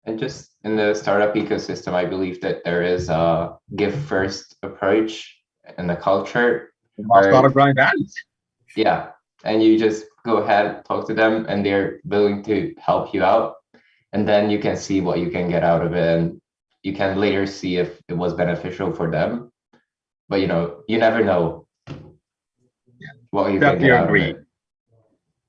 And just in the startup ecosystem, I believe that there is a give first approach in the culture. Startup grind values. Yeah, and you just go ahead, talk to them, and they're willing to help you out. And then you can see what you can get out of it, and you can later see if it was beneficial for them. But you know, you never know what you can get out of it.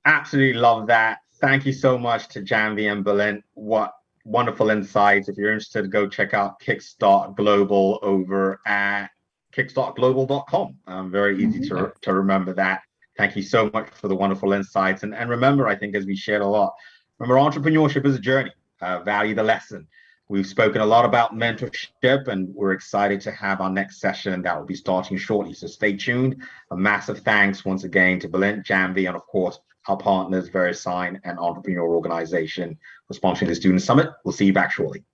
Absolutely love that. Thank you so much to Janvi and Balint. What wonderful insights. If you're interested, go check out Kickstart Global over at kickstartglobal.com. Very easy to remember that. Thank you so much for the wonderful insights. And remember, I think as we shared a lot, remember entrepreneurship is a journey. Value the lesson. We've spoken a lot about mentorship, and we're excited to have our next session that will be starting shortly. So stay tuned. A massive thanks once again to Balint, Janvi, and of course, our partners, Verisign and Entrepreneur Organization for sponsoring the Student Summit. We'll see you back shortly.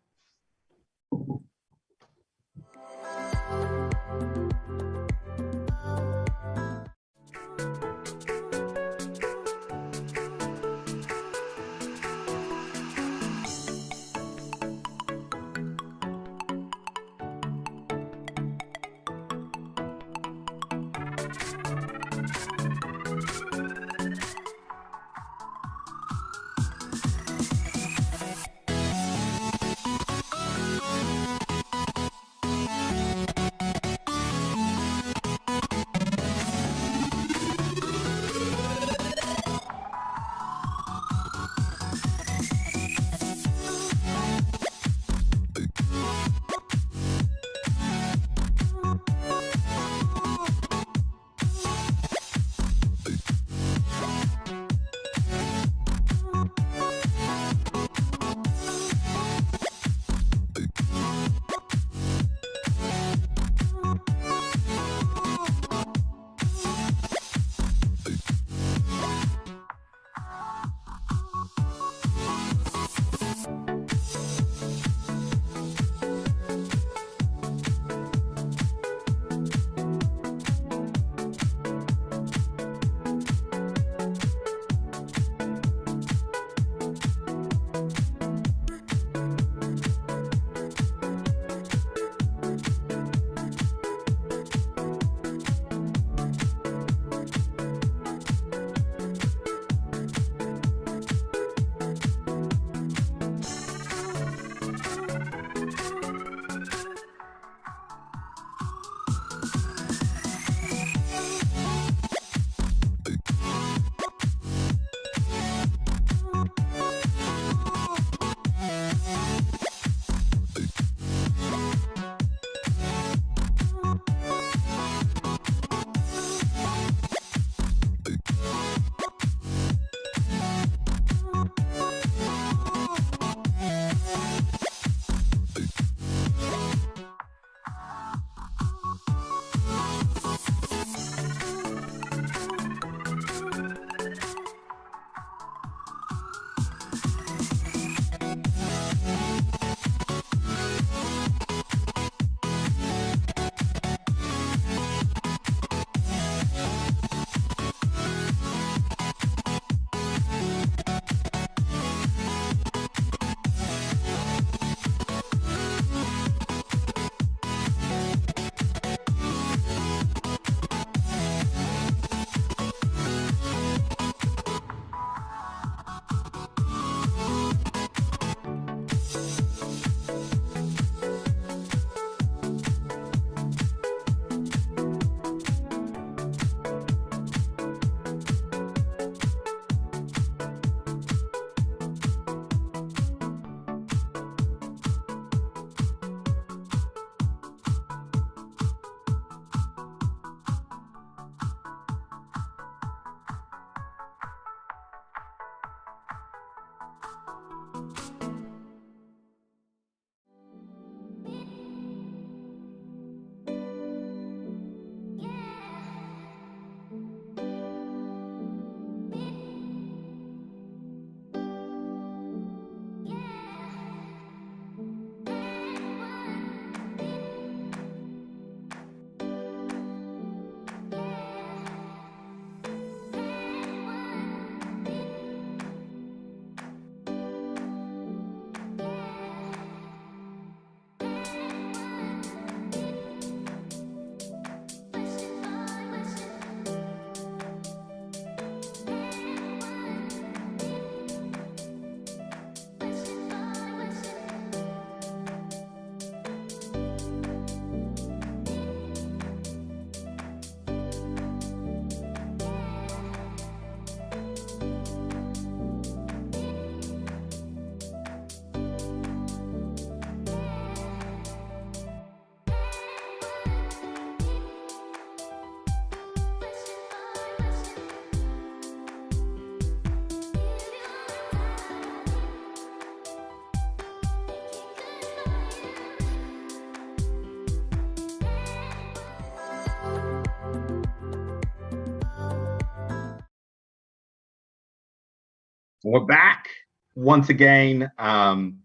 We're back once again. And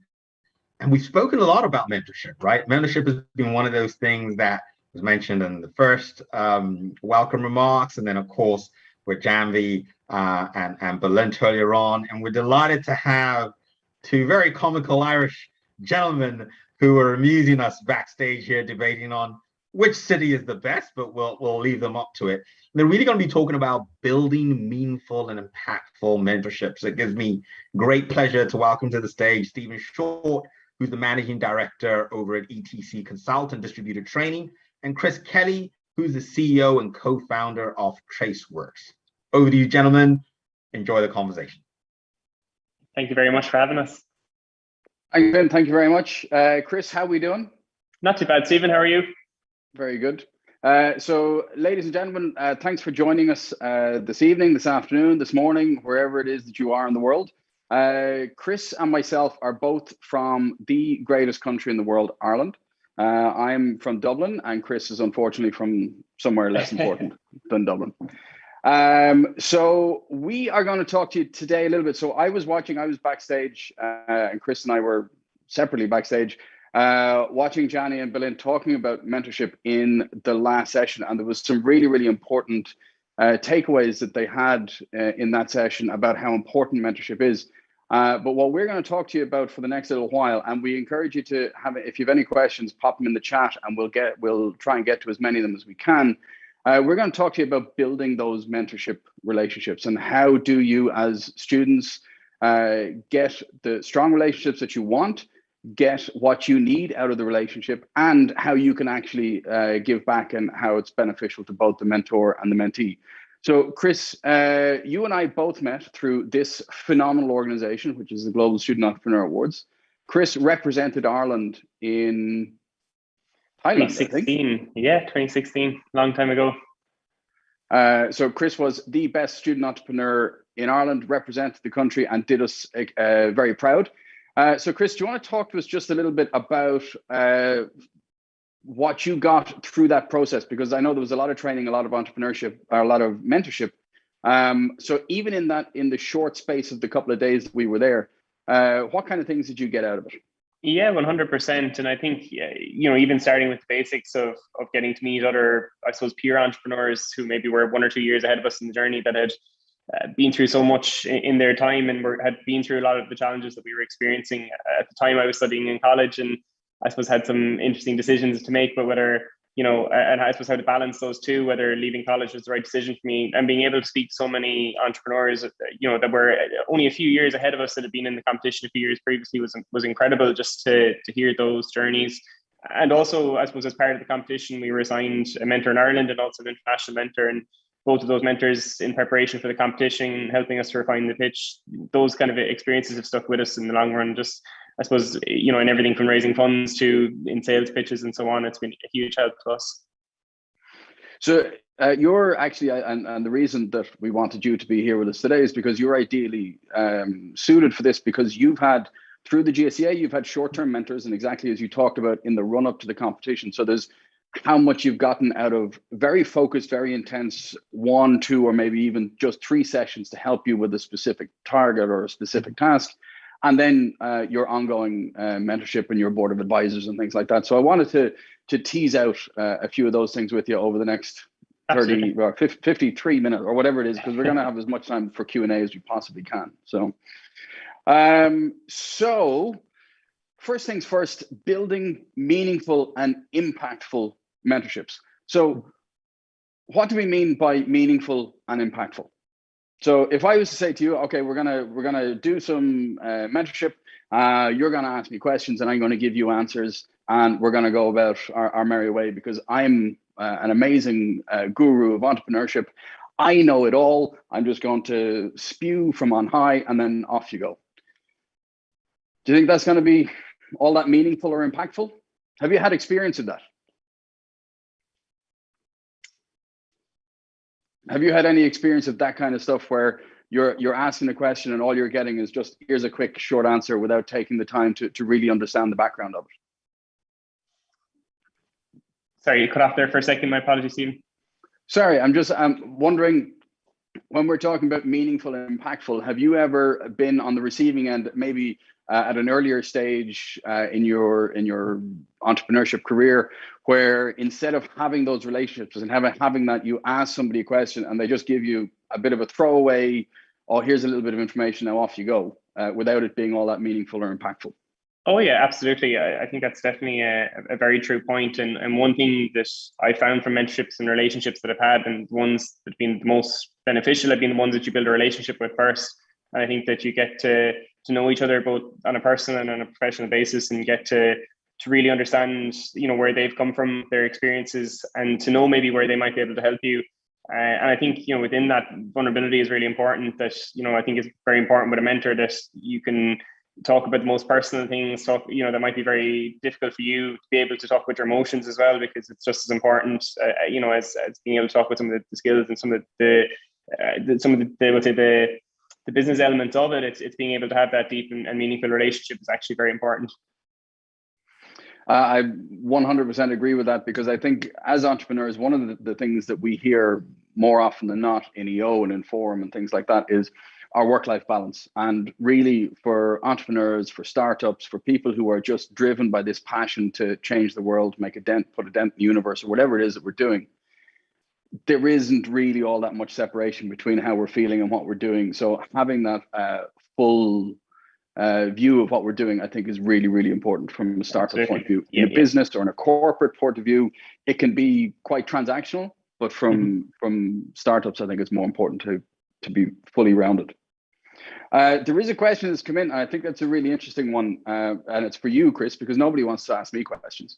we've spoken a lot about mentorship, right? Mentorship has been one of those things that was mentioned in the first welcome remarks. And then, of course, with Janvi and Belinda earlier on. And we're delighted to have two very comical Irish gentlemen who are amusing us backstage here, debating on which city is the best, but we'll leave them up to it. And they're really going to be talking about building meaningful and impactful mentorships. It gives me great pleasure to welcome to the stage Stephen Short, who's the managing director over at ETC Consult and Distributed Training, and Chris Kelly, who's the CEO and co-founder of Traceworks. Over to you, gentlemen. Enjoy the conversation. Thank you very much for having us. Thank you very much. Chris, how are we doing? Not too bad, Stephen. How are you? Very good. So, ladies and gentlemen, thanks for joining us this evening, this afternoon, this morning, wherever it is that you are in the world. Chris and myself are both from the greatest country in the world, Ireland. I'm from Dublin, and Chris is unfortunately from somewhere less important than Dublin. So we are going to talk to you today a little bit. So I was backstage, and Chris and I were separately backstage, watching Gianni and Belinda talking about mentorship in the last session. And there was some really, really important takeaways that they had in that session about how important mentorship is. But what we're going to talk to you about for the next little while, and we encourage you to have, if you have any questions, pop them in the chat, and we'll try and get to as many of them as we can. We're going to talk to you about building those mentorship relationships and how do you, as students, get the strong relationships that you want, get what you need out of the relationship, and how you can actually give back and how it's beneficial to both the mentor and the mentee. So Chris, you and I both met through this phenomenal organization, which is the Global Student Entrepreneur Awards. Chris represented Ireland in Thailand, 2016. Yeah, 2016, long time ago. So Chris was the best student entrepreneur in Ireland, represented the country, and did us very proud. So Chris, do you want to talk to us just a little bit about what you got through that process? Because I know there was a lot of training, a lot of entrepreneurship, or a lot of mentorship. So even in the short space of the couple of days that we were there, what kind of things did you get out of it? Yeah, 100%. And I think, even starting with the basics of getting to meet other, I suppose, peer entrepreneurs who maybe were 1 or 2 years ahead of us in the journey, that had been through so much in their time and had been through a lot of the challenges that we were experiencing at the time I was studying in college. And I suppose had some interesting decisions to make, but whether, and I suppose how to balance those two, whether leaving college was the right decision for me, and being able to speak to so many entrepreneurs, that were only a few years ahead of us, that had been in the competition a few years previously, was incredible just to hear those journeys. And also, I suppose, as part of the competition, we were assigned a mentor in Ireland and also an international mentor. And both of those mentors, in preparation for the competition, helping us to refine the pitch, those kind of experiences have stuck with us in the long run. Just, I suppose, in everything from raising funds to in sales pitches and so on, it's been a huge help to us. So you're actually, and the reason that we wanted you to be here with us today is because you're ideally suited for this, because you've had, through the GSEA, you've had short-term mentors, and exactly as you talked about in the run-up to the competition. So there's how much you've gotten out of very focused, very intense 1, 2, or maybe even just 3 sessions to help you with a specific target or a specific task. And then your ongoing mentorship and your board of advisors and things like that. So I wanted to tease out a few of those things with you over the next 30 or 53 minutes or whatever it is, because we're going to have as much time for Q&A as we possibly can. So, so first things first, building meaningful and impactful mentorships. So what do we mean by meaningful and impactful? So if I was to say to you, okay, we're gonna do some mentorship, you're gonna ask me questions and I'm gonna give you answers, and we're gonna go about our merry way, because I'm an amazing guru of entrepreneurship. I know it all. I'm just going to spew from on high, and then off you go. Do you think that's going to be all that meaningful or impactful? Have you had experience of that? Have you had any experience of that kind of stuff where you're asking a question and all you're getting is just, here's a quick short answer without taking the time to really understand the background of it? Sorry, you cut off there for a second. My apologies, Stephen. Sorry, I'm wondering, when we're talking about meaningful and impactful, have you ever been on the receiving end, maybe at an earlier stage in your entrepreneurship career, where instead of having those relationships and having that, you ask somebody a question and they just give you a bit of a throwaway, oh, here's a little bit of information, now off you go, without it being all that meaningful or impactful? Oh yeah, absolutely. I think that's definitely a very true point. And one thing that I found from mentorships and relationships that I've had, and the ones that have been the most beneficial, have been the ones that you build a relationship with first. And I think that you get to know each other both on a personal and on a professional basis, and get to really understand, where they've come from, their experiences, and to know maybe where they might be able to help you. And I think, within that, vulnerability is really important. That, I think it's very important with a mentor that you can talk about the most personal things, that might be very difficult for you to be able to talk about your emotions as well, because it's just as important, as being able to talk with some of the skills and some of the business elements of it. It's being able to have that deep and meaningful relationship is actually very important. I 100% agree with that, because I think as entrepreneurs, one of the things that we hear more often than not in EO and in Forum and things like that is our work-life balance. And really, for entrepreneurs, for startups, for people who are just driven by this passion to change the world, make a dent, put a dent in the universe, or whatever it is that we're doing, there isn't really all that much separation between how we're feeling and what we're doing. So having that full view of what we're doing, I think, is really, really important from a startup point of view. In a business or in a corporate point of view, it can be quite transactional, but from startups, I think it's more important to be fully rounded. There is a question that's come in, and I think that's a really interesting one, and it's for you, Chris, because nobody wants to ask me questions.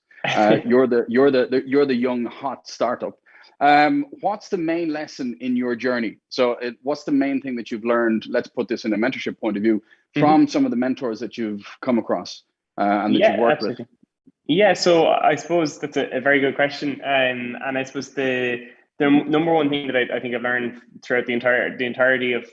You're the young hot startup. What's the main lesson in your journey? So what's the main thing that you've learned, let's put this in a mentorship point of view, from some of the mentors that you've come across and that you've worked with? Yeah, so I suppose that's a very good question. And I suppose the number one thing that I think I've learned throughout the entirety of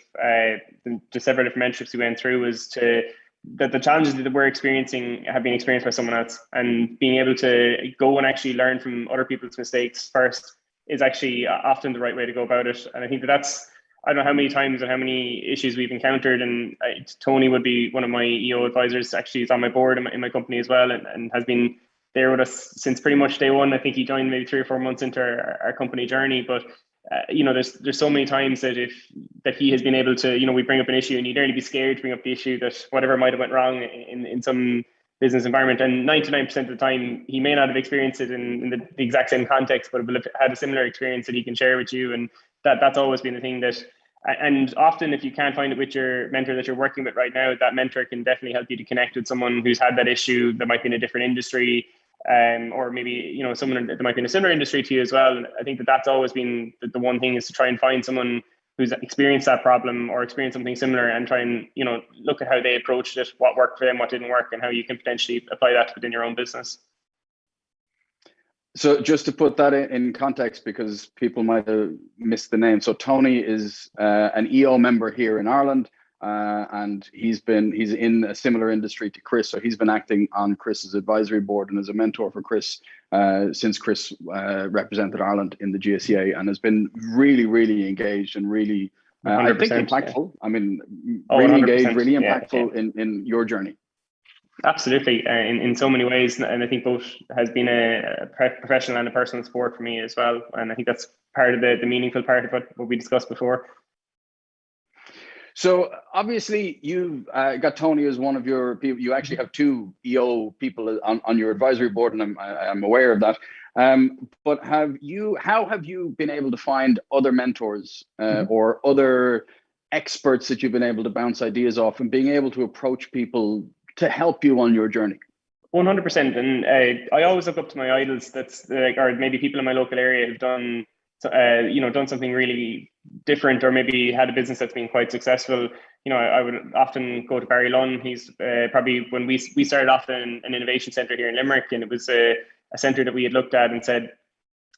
the several different mentorships we went through was that the challenges that we're experiencing have been experienced by someone else, and being able to go and actually learn from other people's mistakes first is actually often the right way to go about it. And I think that's, I don't know how many times and how many issues we've encountered. And Tony would be one of my EO advisors. Actually, he's on my board in my company as well, and has been there with us since pretty much day one. I think he joined maybe 3 or 4 months into our company journey. But there's so many times that he has been able to, we bring up an issue and you'd nearly be scared to bring up the issue, that whatever might have went wrong in some business environment, and 99% of the time he may not have experienced it in the exact same context, but will have had a similar experience that he can share with you. And that's always been the thing that, and often if you can't find it with your mentor that you're working with right now, that mentor can definitely help you to connect with someone who's had that issue that might be in a different industry, or maybe someone that might be in a similar industry to you as well. And I think that's always been the one thing, is to try and find someone who's experienced that problem or experienced something similar, and try and look at how they approached it, what worked for them, what didn't work, and how you can potentially apply that within your own business. So just to put that in context, because people might have missed the name. So Tony is an EO member here in Ireland, and he's in a similar industry to Chris. So he's been acting on Chris's advisory board and as a mentor for Chris since Chris represented Ireland in the GSEA, and has been really, really engaged and really, I think, impactful. Yeah. I mean, really engaged, really impactful in your journey. Absolutely, in so many ways, and I think both has been a professional and a personal support for me as well. And I think that's part of the meaningful part of what we discussed before. So obviously you've got Tony as one of your people. You actually have 2 EO people on your advisory board, and I'm aware of that. But how have you been able to find other mentors or other experts that you've been able to bounce ideas off, and being able to approach people to help you on your journey? 100%. And I always look up to my idols. That's or maybe people in my local area who've done something really different, or maybe had a business that's been quite successful. I would often go to Barry Lunn. He's probably, when we started off an innovation center here in Limerick, and it was a center that we had looked at and said,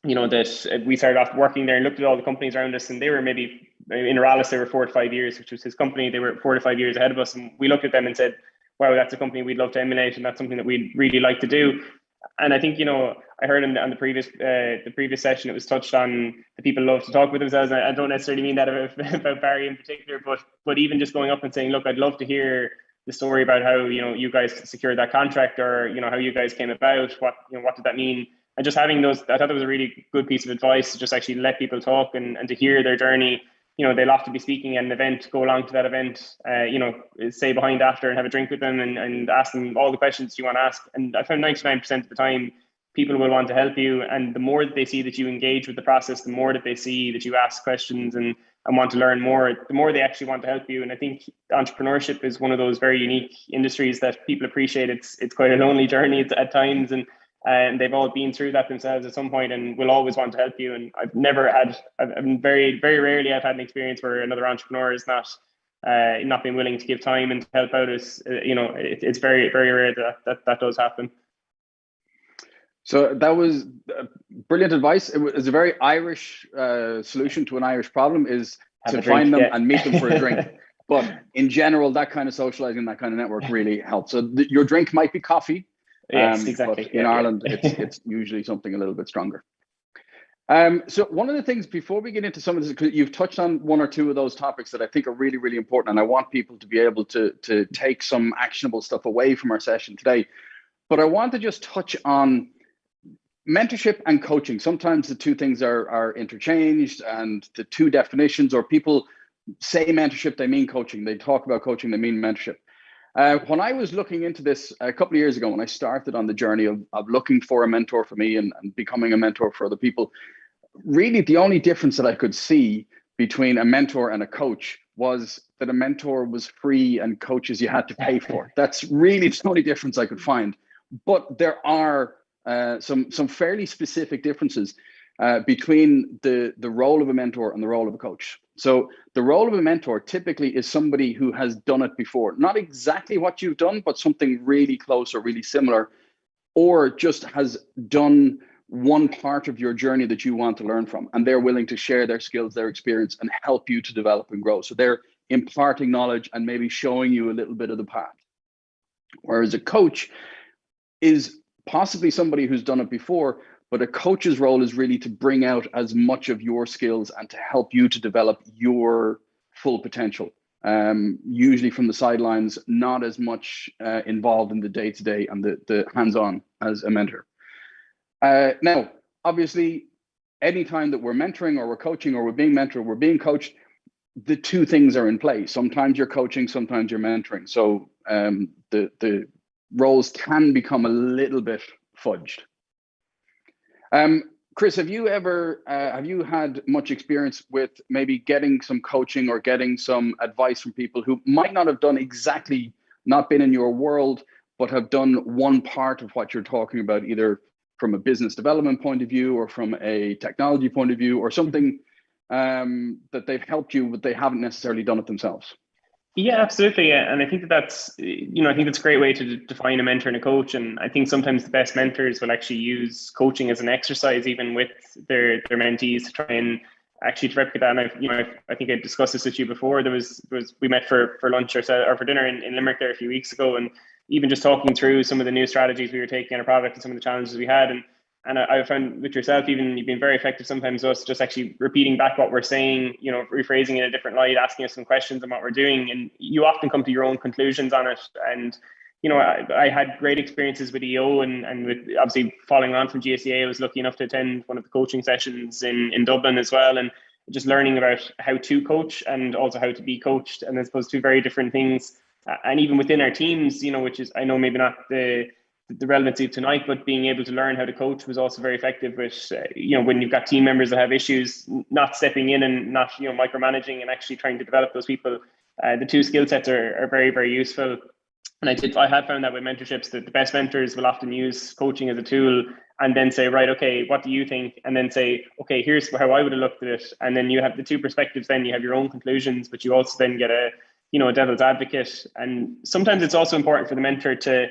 that we started off working there and looked at all the companies around us, and they were maybe, in Oralis, they were 4 to 5 years, which was his company. They were 4 to 5 years ahead of us, and we looked at them and said, wow, that's a company we'd love to emulate, and that's something that we'd really like to do. And I think, I heard on the previous session, it was touched on the people love to talk with themselves. I don't necessarily mean that about Barry in particular, but even just going up and saying, look, I'd love to hear the story about how, you guys secured that contract, or, how you guys came about, what did that mean? And just having those, I thought that was a really good piece of advice, to just actually let people talk and to hear their journey. They'll have to be speaking at an event, go along to that event, stay behind after and have a drink with them and ask them all the questions you want to ask. And I found 99% of the time, people will want to help you. And the more that they see that you engage with the process, the more that they see that you ask questions and want to learn more, the more they actually want to help you. And I think entrepreneurship is one of those very unique industries that people appreciate. It's quite a lonely journey at times, and they've all been through that themselves at some point and will always want to help you. And I've very, very rarely I've had an experience where another entrepreneur is not being willing to give time and to help out. It's very, very rare that does happen. So that was brilliant advice. It was a very Irish solution to an Irish problem, is to find them and meet them for a drink. But in general, that kind of socializing, that kind of network really helps. So your drink might be coffee. Yes, exactly. But in Ireland, it's usually something a little bit stronger. So one of the things, before we get into some of this, because you've touched on one or two of those topics that I think are really, really important, and I want people to be able to take some actionable stuff away from our session today. But I want to just touch on mentorship and coaching. Sometimes the two things are interchanged, and the two definitions, or people say mentorship, they mean coaching. They talk about coaching, they mean mentorship. When I was looking into this a couple of years ago, when I started on the journey of looking for a mentor for me and becoming a mentor for other people, really the only difference that I could see between a mentor and a coach was that a mentor was free and coaches you had to pay for. That's really the only difference I could find. But there are some fairly specific differences between the role of a mentor and the role of a coach. So the role of a mentor typically is somebody who has done it before, not exactly what you've done, but something really close or really similar, or just has done one part of your journey that you want to learn from, and they're willing to share their skills, their experience, and help you to develop and grow. So they're imparting knowledge and maybe showing you a little bit of the path. Whereas a coach is possibly somebody who's done it before, but a coach's role is really to bring out as much of your skills and to help you to develop your full potential. Usually from the sidelines, not as much involved in the day-to-day and the hands-on as a mentor. Now, obviously, anytime that we're mentoring or we're coaching or we're being mentored, we're being coached, the two things are in play. Sometimes you're coaching, sometimes you're mentoring. So the roles can become a little bit fudged. Chris, have you had much experience with maybe getting some coaching or getting some advice from people who might not have done exactly, not been in your world, but have done one part of what you're talking about, either from a business development point of view or from a technology point of view, or something that they've helped you, but they haven't necessarily done it themselves? Yeah, absolutely. And I think that's a great way to define a mentor and a coach. And I think sometimes the best mentors will actually use coaching as an exercise, even with their mentees, to try and actually to replicate that. And I think I discussed this with you before. We met for lunch or for dinner in Limerick there a few weeks ago, and even just talking through some of the new strategies we were taking on our product and some of the challenges we had. And I found with yourself, even you've been very effective sometimes, us just actually repeating back what we're saying, rephrasing it in a different light, asking us some questions on what we're doing. And you often come to your own conclusions on it. And, I had great experiences with EO and with obviously following on from GSEA, I was lucky enough to attend one of the coaching sessions in Dublin as well. And just learning about how to coach and also how to be coached. And I suppose two very different things. And even within our teams, which is, I know maybe not the relevancy of tonight, but being able to learn how to coach was also very effective with, when you've got team members that have issues, not stepping in and not, micromanaging and actually trying to develop those people. The two skill sets are very, very useful. And I have found that with mentorships, that the best mentors will often use coaching as a tool and then say, right, okay, what do you think? And then say, okay, here's how I would have looked at it. And then you have the two perspectives, then you have your own conclusions, but you also then get a devil's advocate. And sometimes it's also important for the mentor to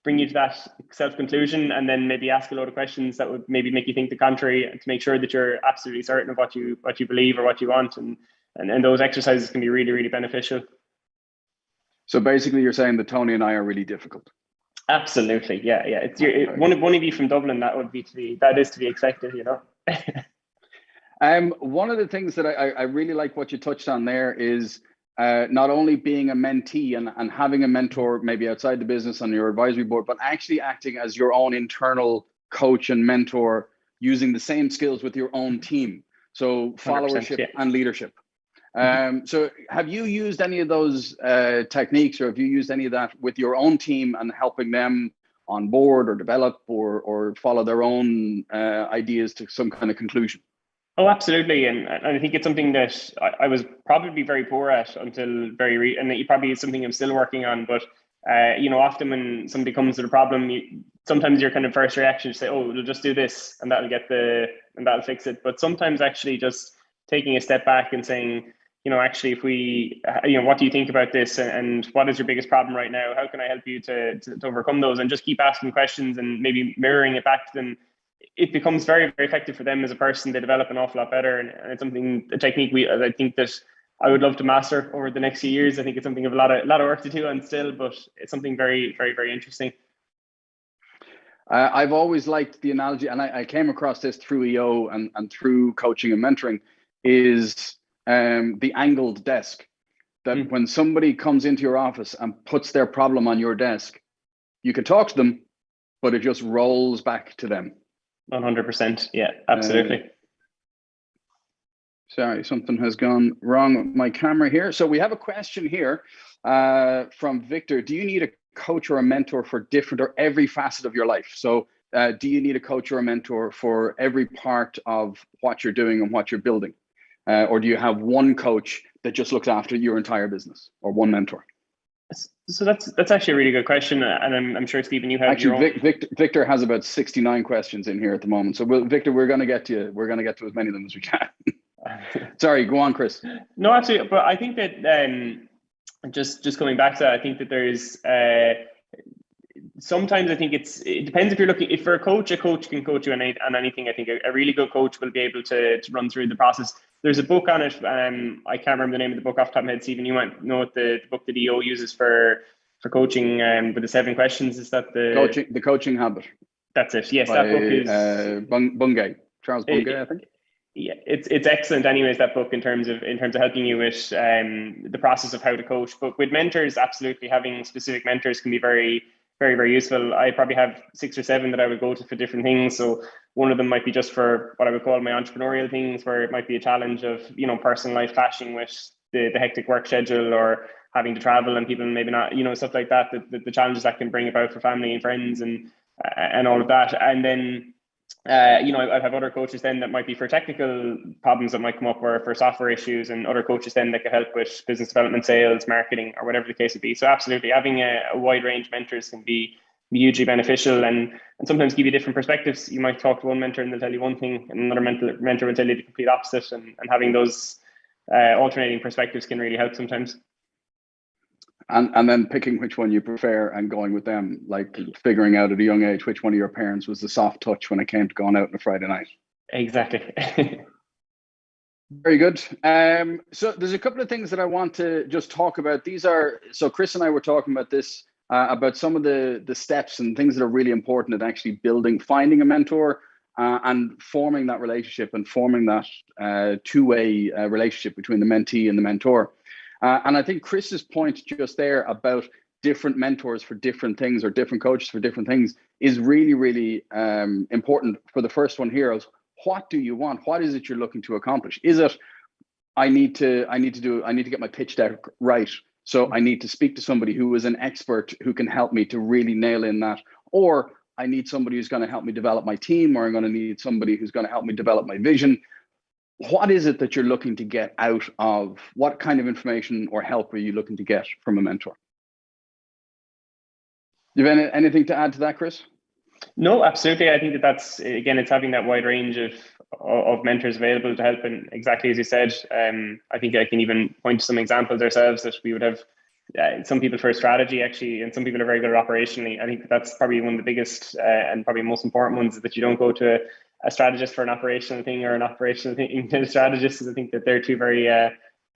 bring you to that self-conclusion and then maybe ask a lot of questions that would maybe make you think the contrary, and to make sure that you're absolutely certain of what you believe or what you want. And those exercises can be really, really beneficial. So basically you're saying that Tony and I are really difficult. Absolutely, yeah. It's one of you from Dublin. That is to be expected, you know. One of the things that I really like what you touched on there is not only being a mentee and having a mentor maybe outside the business on your advisory board, but actually acting as your own internal coach and mentor, using the same skills with your own team. So followership and leadership. So have you used any of those techniques, or have you used any of that with your own team and helping them on board or develop or follow their own ideas to some kind of conclusion? Oh, absolutely. And I think it's something that I was probably very poor at until and it probably is something I'm still working on. But, you know, often when somebody comes with a problem, sometimes your kind of first reaction is to say, oh, we'll just do this and that'll fix it. But sometimes actually just taking a step back and saying, you know, actually, if we, you know, what do you think about this? And what is your biggest problem right now? How can I help you to overcome those? And just keep asking questions and maybe mirroring it back to them. It becomes very, very effective for them as a person. They develop an awful lot better. And it's a technique I think that I would love to master over the next few years. I think it's something of a lot of work to do on still, but it's something very, very, very interesting. I've always liked the analogy, and I came across this through EO and through coaching and mentoring, is the angled desk. That when somebody comes into your office and puts their problem on your desk, you can talk to them, but it just rolls back to them. 100%. Yeah, absolutely. Sorry, something has gone wrong with my camera here. So we have a question here from Victor. Do you need a coach or a mentor for different or every facet of your life? So do you need a coach or a mentor for every part of what you're doing and what you're building? Or do you have one coach that just looks after your entire business, or one mentor? So that's actually a really good question, and I'm sure, Stephen, you have actually Victor has about 69 questions in here at the moment. So Victor, we're going to get to you. We're going to get to as many of them as we can. Sorry, go on, Chris. No, absolutely. But I think that just coming back to that, I think that there's sometimes I think it depends if you're looking. If for a coach can coach you on anything. I think a really good coach will be able to run through the process. There's a book on it. I can't remember the name of the book off the top of my head. Stephen, you might know what the book that EO uses for coaching with the 7 questions. Is that the coaching habit? That's it. Yes, that book is Bungay, Charles Bungay, I think. Yeah, it's excellent. Anyways, that book in terms of helping you with the process of how to coach. But with mentors, absolutely, having specific mentors can be very, very, very useful. I probably have 6 or 7 that I would go to for different things. So one of them might be just for what I would call my entrepreneurial things, where it might be a challenge of, you know, personal life clashing with the hectic work schedule, or having to travel and people maybe not, you know, stuff like that. The challenges that can bring about for family and friends and all of that. And then you know, I have other coaches then that might be for technical problems that might come up, or for software issues, and other coaches then that can help with business development, sales, marketing, or whatever the case would be. So absolutely, having a wide range of mentors can be hugely beneficial, and sometimes give you different perspectives. You might talk to one mentor and they'll tell you one thing, and another mentor will tell you the complete opposite, and having those alternating perspectives can really help sometimes. And then picking which one you prefer and going with them, like figuring out at a young age which one of your parents was the soft touch when it came to going out on a Friday night. Exactly. Very good. So there's a couple of things that I want to just talk about. So Chris and I were talking about this, about some of the steps and things that are really important at actually finding a mentor and forming that relationship and forming that two-way relationship between the mentee and the mentor. And I think Chris's point just there about different mentors for different things, or different coaches for different things, is really, really important. For the first one here is, what do you want? What is it you're looking to accomplish? Is it, I need to get my pitch deck right, so I need to speak to somebody who is an expert who can help me to really nail in that, or I need somebody who's going to help me develop my team, or I'm going to need somebody who's going to help me develop my vision. What is it that you're looking to get out of? What kind of information or help are you looking to get from a mentor? Do you have anything to add to that, Chris? No, absolutely. I think that's, again, it's having that wide range of mentors available to help. And exactly as you said, I think I can even point to some examples ourselves that we would have some people for strategy, actually, and some people are very good at operationally. I think that's probably one of the biggest and probably most important ones, is that you don't go to a strategist for an operational thing, or an operational thing to a strategist. Because I think that they're two very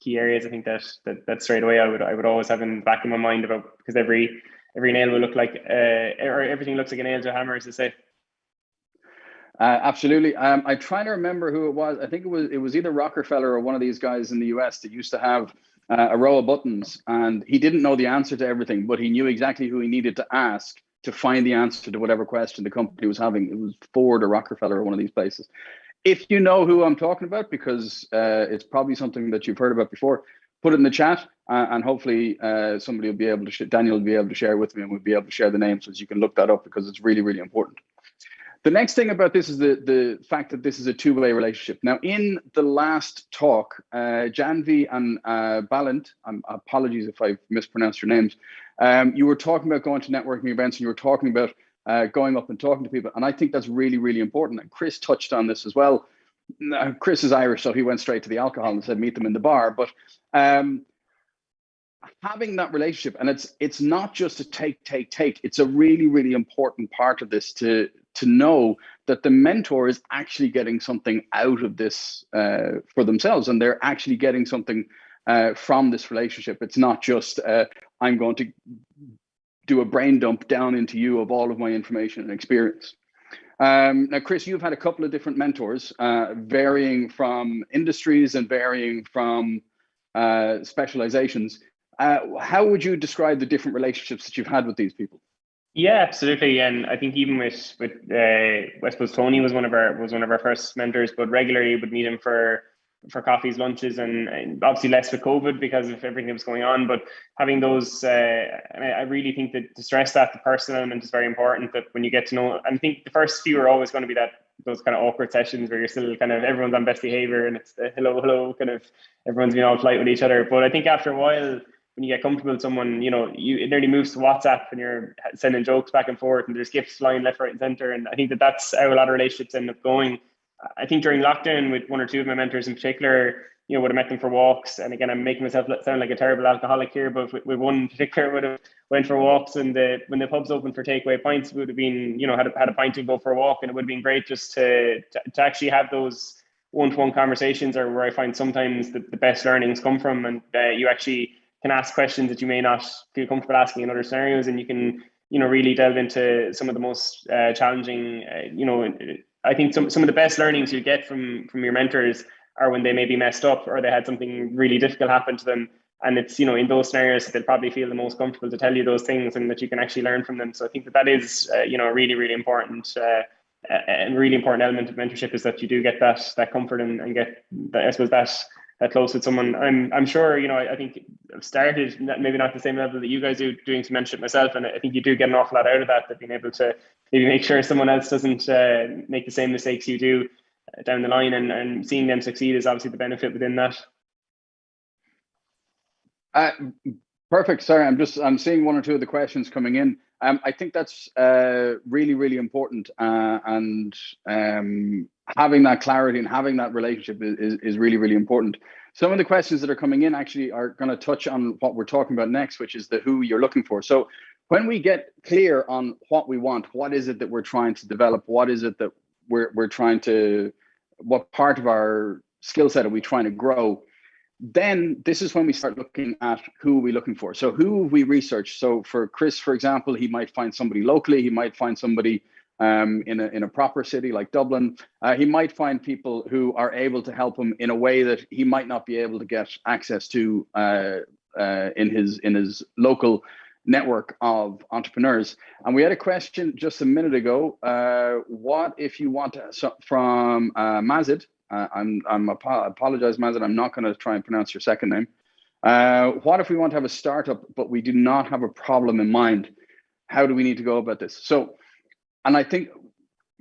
key areas. I think that straight away I would always have in the back of my mind about, because every every nail will look like, or everything looks like a nail to a hammer, as they say. Absolutely. I'm trying to remember who it was. I think it was either Rockefeller or one of these guys in the US that used to have a row of buttons, and he didn't know the answer to everything, but he knew exactly who he needed to ask to find the answer to whatever question the company was having. It was Ford or Rockefeller or one of these places. If you know who I'm talking about, because it's probably something that you've heard about before, put it in the chat, and hopefully somebody will be able to, Daniel will be able to share with me, and we'll be able to share the names so you can look that up, because it's really, really important. The next thing about this is the fact that this is a two-way relationship. Now, in the last talk, Janvi and Balint, apologies if I've mispronounced your names, you were talking about going to networking events, and you were talking about going up and talking to people. And I think that's really, really important. And Chris touched on this as well. Now, Chris is Irish, so he went straight to the alcohol and said, meet them in the bar. But having that relationship, and it's not just a take. It's a really, really important part of this to know that the mentor is actually getting something out of this for themselves, and they're actually getting something from this relationship. It's not just I'm going to do a brain dump down into you of all of my information and experience. Now, Chris, you've had a couple of different mentors, varying from industries and varying from specializations. How would you describe the different relationships that you've had with these people? Yeah, absolutely. And I think even with I suppose Tony was one of our first mentors, but regularly would meet him for coffees, lunches, and obviously less with COVID because of everything that was going on. But having those, and I really think that to stress that the personal element is very important. That when you get to know, and I think the first few are always going to be those kind of awkward sessions where you're still kind of everyone's on best behavior and it's the hello kind of everyone's being all polite with each other. But I think after a while, when you get comfortable with someone, it nearly moves to WhatsApp and you're sending jokes back and forth and there's gifts flying left, right, and center. And I think that's how a lot of relationships end up going. I think during lockdown with one or two of my mentors in particular, would have met them for walks. And again, I'm making myself sound like a terrible alcoholic here, but with one in particular would have went for walks, and when the pubs opened for takeaway pints, we would have been, had a pint to go for a walk. And it would have been great just to actually have those one-to-one conversations, or where I find sometimes the best learnings come from, and you actually can ask questions that you may not feel comfortable asking in other scenarios, and you can really delve into some of the most challenging I think some of the best learnings you get from your mentors are when they maybe messed up or they had something really difficult happen to them, and it's in those scenarios that they'll probably feel the most comfortable to tell you those things, and that you can actually learn from them. So I think that is a really, really important and really important element of mentorship, is that you do get that comfort and get I suppose that close with someone. I'm sure, I think I've started, maybe not the same level that you guys do, doing some mentorship myself. And I think you do get an awful lot out of that being able to maybe make sure someone else doesn't make the same mistakes you do down the line, and seeing them succeed is obviously the benefit within that. Perfect. Sorry, I'm seeing one or two of the questions coming in. I think that's really, really important, and having that clarity and having that relationship is really, really important. Some of the questions that are coming in actually are going to touch on what we're talking about next, which is the who you're looking for. So when we get clear on what we want, what is it that we're trying to develop? What is it that we're trying to, what part of our skill set are we trying to grow? Then this is when we start looking at who are we looking for. So who have we researched? So for Chris, for example, he might find somebody locally. He might find somebody in a proper city like Dublin. He might find people who are able to help him in a way that he might not be able to get access to in his local network of entrepreneurs. And we had a question just a minute ago. What if you want to, from Mazid? Apologize, Mazid. I'm not going to try and pronounce your second name. What if we want to have a startup, but we do not have a problem in mind? How do we need to go about this? So, and I think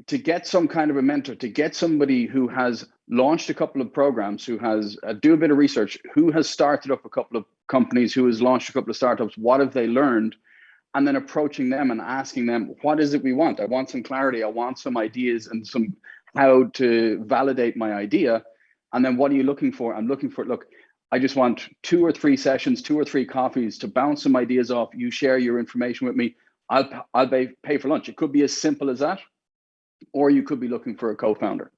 to get some kind of a mentor, to get somebody who has launched a couple of programs, who has do a bit of research, who has started up a couple of companies, who has launched a couple of startups, what have they learned? And then approaching them and asking them, what is it we want? I want some clarity. I want some ideas and some how to validate my idea. And then what are you looking for? I'm looking for, look, I just want 2 or 3 sessions, 2 or 3 coffees to bounce some ideas off. You share your information with me. I'll pay for lunch. It could be as simple as that, or you could be looking for a co-founder.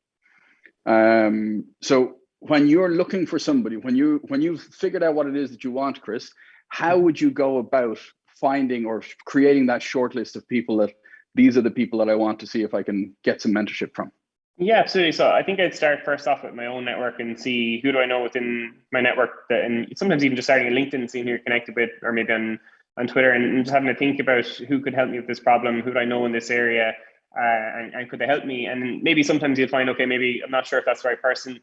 So when you're looking for somebody, when you've figured out what it is that you want, Chris, how would you go about finding or creating that short list of people that these are the people that I want to see if I can get some mentorship from? Yeah, absolutely. So I think I'd start first off with my own network and see who do I know within my network, and sometimes even just starting a LinkedIn, seeing who you're connected with, or maybe on Twitter, and just having to think about who could help me with this problem, who do I know in this area, and could they help me? And maybe sometimes you'll find, okay, maybe I'm not sure if that's the right person.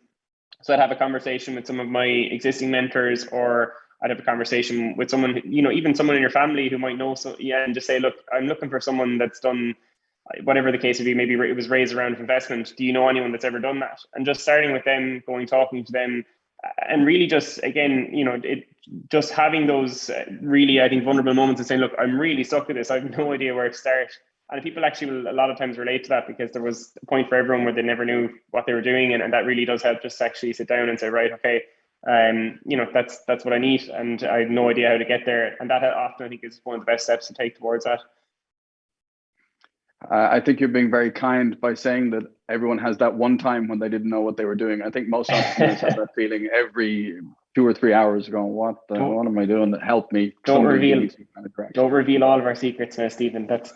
So I'd have a conversation with some of my existing mentors, or I'd have a conversation with someone, even someone in your family who might know. So yeah, and just say, look, I'm looking for someone that's done whatever the case would be. Maybe it was raised around investment. Do you know anyone that's ever done that? And just starting with them, talking to them, and really just, again, just having those really, I think, vulnerable moments and saying, look, I'm really stuck with this. I have no idea where to start. And people actually will a lot of times relate to that, because there was a point for everyone where they never knew what they were doing. And that really does help, just actually sit down and say, right, okay, that's what I need. And I have no idea how to get there. And that often, I think, is one of the best steps to take towards that. I think you're being very kind by saying that everyone has that one time when they didn't know what they were doing. I think most entrepreneurs have that feeling every 2 or 3 hours, going, what am I doing that helped me? Don't reveal all of our secrets now, Stephen. That's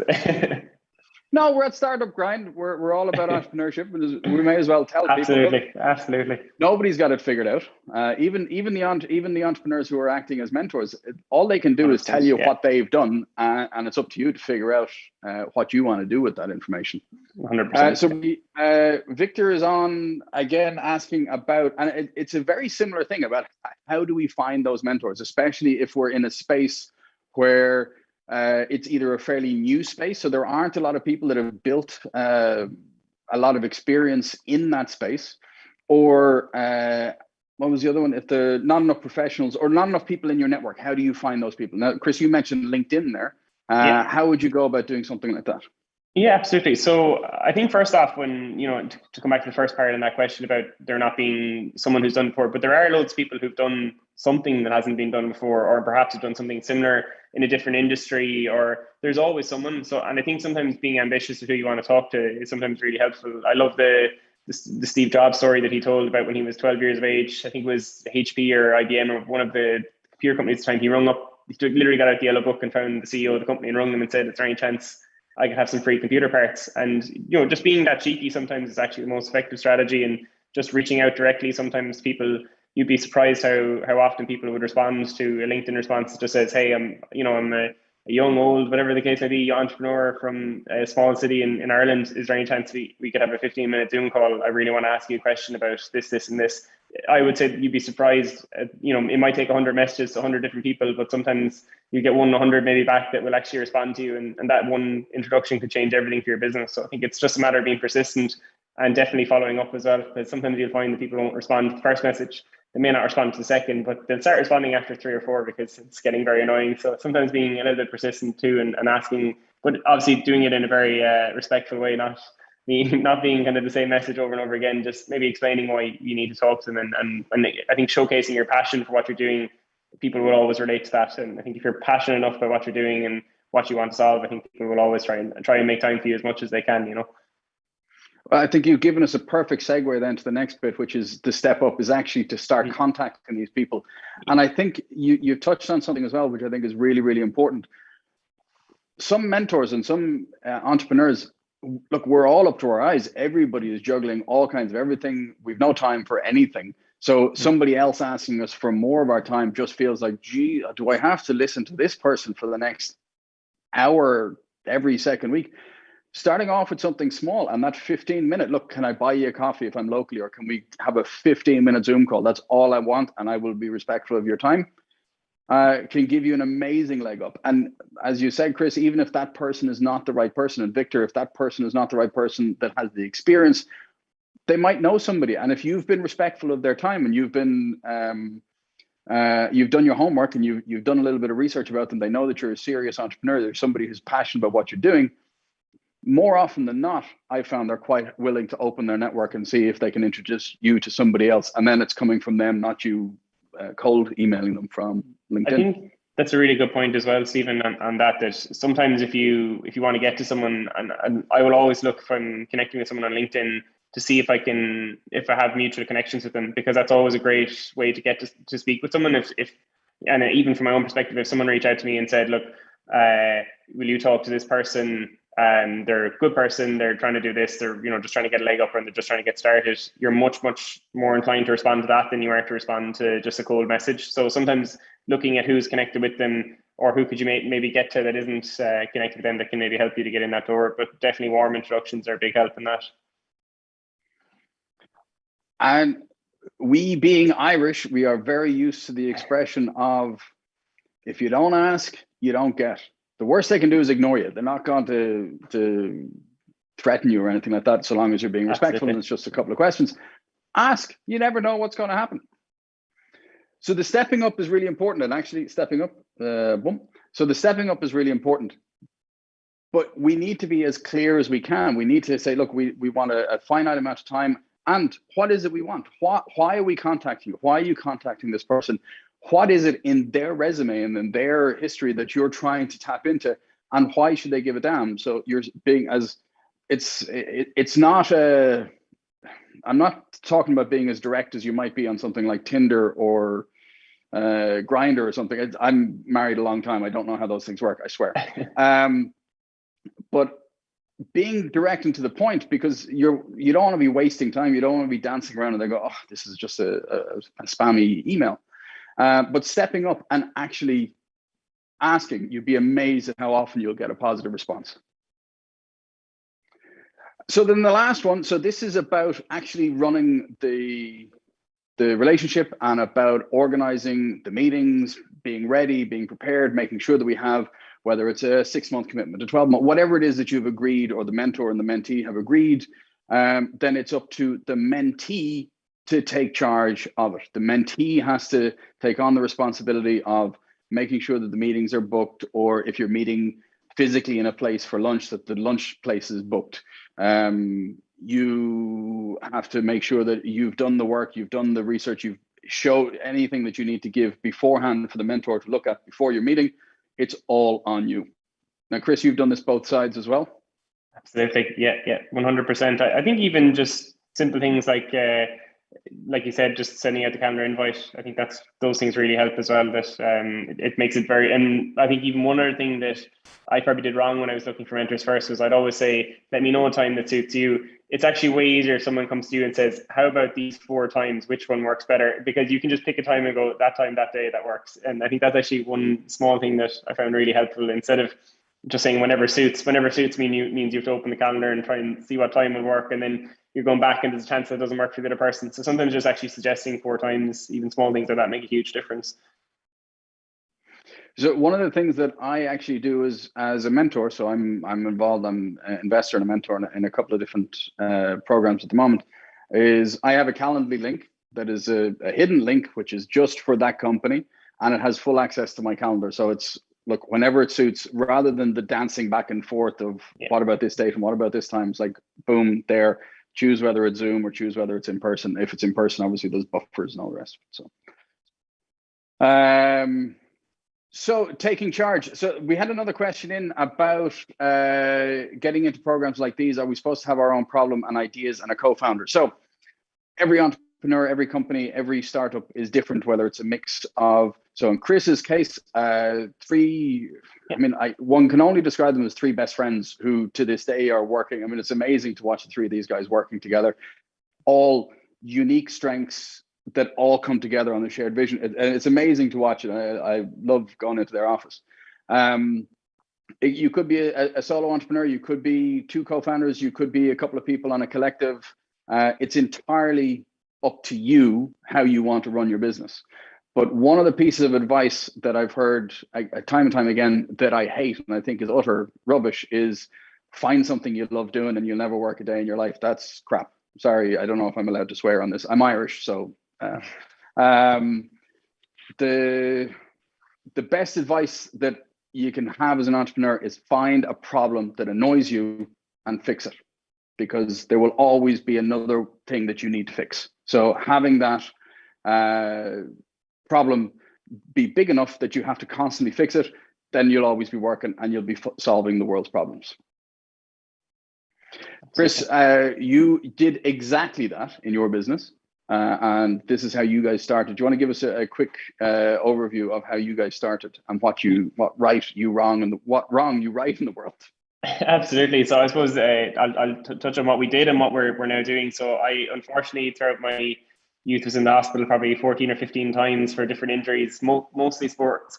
No, we're at Startup Grind. We're all about entrepreneurship, and we may as well tell absolutely, people. Absolutely. Nobody's got it figured out. Even the entrepreneurs who are acting as mentors, all they can do is tell you what they've done, and it's up to you to figure out what you want to do with that information. 100%. So Victor is on again, asking about, and it's a very similar thing about how do we find those mentors, especially if we're in a space where it's either a fairly new space, so there aren't a lot of people that have built a lot of experience in that space, or what was the other one? If there not enough professionals or not enough people in your network, how do you find those people? Now, Chris, you mentioned LinkedIn there. How would you go about doing something like that? Yeah, absolutely. So I think first off, when, to come back to the first part in that question about there not being someone who's done it before, but there are loads of people who've done something that hasn't been done before, or perhaps have done something similar in a different industry, or there's always someone. So, and I think sometimes being ambitious of who you want to talk to is sometimes really helpful. I love the Steve Jobs story that he told about when he was 12 years of age. I think it was HP or IBM or one of the computer companies at the time. He literally got out the yellow book and found the CEO of the company and rung them and said, is there any chance I could have some free computer parts? And, just being that cheeky sometimes is actually the most effective strategy, and just reaching out directly. Sometimes you'd be surprised how often people would respond to a LinkedIn response that just says, hey, I'm a young, old, whatever the case may be, entrepreneur from a small city in Ireland. Is there any chance we could have a 15-minute Zoom call? I really want to ask you a question about this, and this. I would say you'd be surprised. It might take 100 messages to 100 different people, but sometimes you get 100 maybe back that will actually respond to you, and that one introduction could change everything for your business. So I think it's just a matter of being persistent and definitely following up as well, because sometimes you'll find that people won't respond to the first message. They may not respond to the second, but they'll start responding after 3 or 4 because it's getting very annoying. So sometimes being a little bit persistent too, and asking, but obviously doing it in a very respectful way, not being kind of the same message over and over again, just maybe explaining why you need to talk to them. And I think showcasing your passion for what you're doing, people will always relate to that. And I think if you're passionate enough about what you're doing and what you want to solve, I think people will always try and make time for you as much as they can, Well, I think you've given us a perfect segue then to the next bit, which is the step up, is actually to start contacting these people. And I think you touched on something as well, which I think is really, really important. Some mentors and some entrepreneurs, look, we're all up to our eyes. Everybody is juggling all kinds of everything. We've no time for anything. So somebody else asking us for more of our time just feels like, gee, do I have to listen to this person for the next hour every second week? Starting off with something small, and that 15-minute, look, can I buy you a coffee if I'm locally, or can we have a 15-minute Zoom call? That's all I want, and I will be respectful of your time. Can give you an amazing leg up. And as you said, Chris, even if that person is not the right person, and Victor, if that person is not the right person that has the experience, they might know somebody. And if you've been respectful of their time, and you've been you've done your homework, and you've done a little bit of research about them, they know that you're a serious entrepreneur, there's somebody who's passionate about what you're doing. More often than not, I found they're quite willing to open their network and see if they can introduce you to somebody else. And then it's coming from them, not you cold emailing them from LinkedIn. I think that's a really good point as well, Stephen, on that sometimes if you want to get to someone, and I will always look from connecting with someone on LinkedIn to see if I have mutual connections with them, because that's always a great way to get to speak with someone. And even from my own perspective, if someone reached out to me and said, look, will you talk to this person? They're a good person, they're trying to do this, they're just trying to get a leg up and they're just trying to get started. You're much more inclined to respond to that than you are to respond to just a cold message. So sometimes looking at who's connected with them, or who could you maybe get to that isn't connected with them, that can maybe help you to get in that door. But definitely warm introductions are a big help in that. And we, being Irish, we are very used to the expression of, if you don't ask, you don't get. The worst they can do is ignore you. They're not going to threaten you or anything like that, so long as you're being respectful. Absolutely. And it's just a couple of questions. Ask. You never know what's going to happen. So the stepping up is really important. And actually stepping up, So the stepping up is really important. But we need to be as clear as we can. We need to say, look, we want a finite amount of time. And what is it we want? Why are we contacting you? Why are you contacting this person? What is it in their resume and in their history that you're trying to tap into, and why should they give a damn? So you're being it's not a, I'm not talking about being as direct as you might be on something like Tinder or Grindr or something. I'm married a long time. I don't know how those things work, I swear. But being direct and to the point, because you don't want to be wasting time. You don't want to be dancing around and they go, oh, this is just a spammy email. But stepping up and actually asking, you'd be amazed at how often you'll get a positive response. So then the last one, so this is about actually running the relationship and about organizing the meetings, being ready, being prepared, making sure that we have, whether it's a 6-month commitment, a 12-month, whatever it is that you've agreed, or the mentor and the mentee have agreed, then it's up to the mentee to take charge of it. The mentee has to take on the responsibility of making sure that the meetings are booked, or if you're meeting physically in a place for lunch, that the lunch place is booked. You have to make sure that you've done the work, you've done the research, you've showed anything that you need to give beforehand for the mentor to look at before your meeting. It's all on you. Now, Chris, you've done this both sides as well. Absolutely, yeah, 100%. I think even just simple things like you said, just sending out the calendar invite. I think those things really help as well. That it makes it very. And I think even one other thing that I probably did wrong when I was looking for mentors first was I'd always say, let me know a time that suits you. It's actually way easier if someone comes to you and says, how about these 4 times? Which one works better? Because you can just pick a time and go, that time, that day, that works. And I think that's actually one small thing that I found really helpful. Instead of just saying whenever suits means you have to open the calendar and try and see what time will work. And then you're going back and there's a chance that it doesn't work for the other person. So sometimes just actually suggesting 4 times, even small things like that, make a huge difference. So one of the things that I actually do is, as a mentor, so I'm involved, I'm an investor and a mentor in a couple of different programs at the moment, is I have a Calendly link that is a hidden link, which is just for that company, and it has full access to my calendar. So it's, look, whenever it suits, rather than the dancing back and forth of what about this date and what about this time, it's like, boom, there, choose whether it's Zoom or choose whether it's in person. If it's in person, obviously there's buffers and all the rest of it. So taking charge. So we had another question in about getting into programs like these. Are we supposed to have our own problem and ideas and a co-founder? So every entrepreneur, every company, every startup is different, whether it's a mix of, so in Chris's case, one can only describe them as 3 best friends who to this day are working. I mean, it's amazing to watch the 3 of these guys working together, all unique strengths that all come together on a shared vision. And it's amazing to watch it. I love going into their office. You could be a solo entrepreneur, you could be 2 co-founders, you could be a couple of people on a collective. It's entirely up to you how you want to run your business. But one of the pieces of advice that I've heard time and time again that I hate and I think is utter rubbish is find something you love doing and you'll never work a day in your life. That's crap. Sorry, I don't know if I'm allowed to swear on this. I'm Irish, so the best advice that you can have as an entrepreneur is find a problem that annoys you and fix it, because there will always be another thing that you need to fix. So having that problem be big enough that you have to constantly fix it, then you'll always be working and you'll be solving the world's problems. Chris, you did exactly that in your business. and this is how you guys started. Do you want to give us a quick overview of how you guys started and what right you wrong and what wrong you right in the world? Absolutely. So I suppose I'll touch on what we did and what we're now doing. So I, unfortunately, throughout my youth, was in the hospital probably 14 or 15 times for different injuries, mostly sports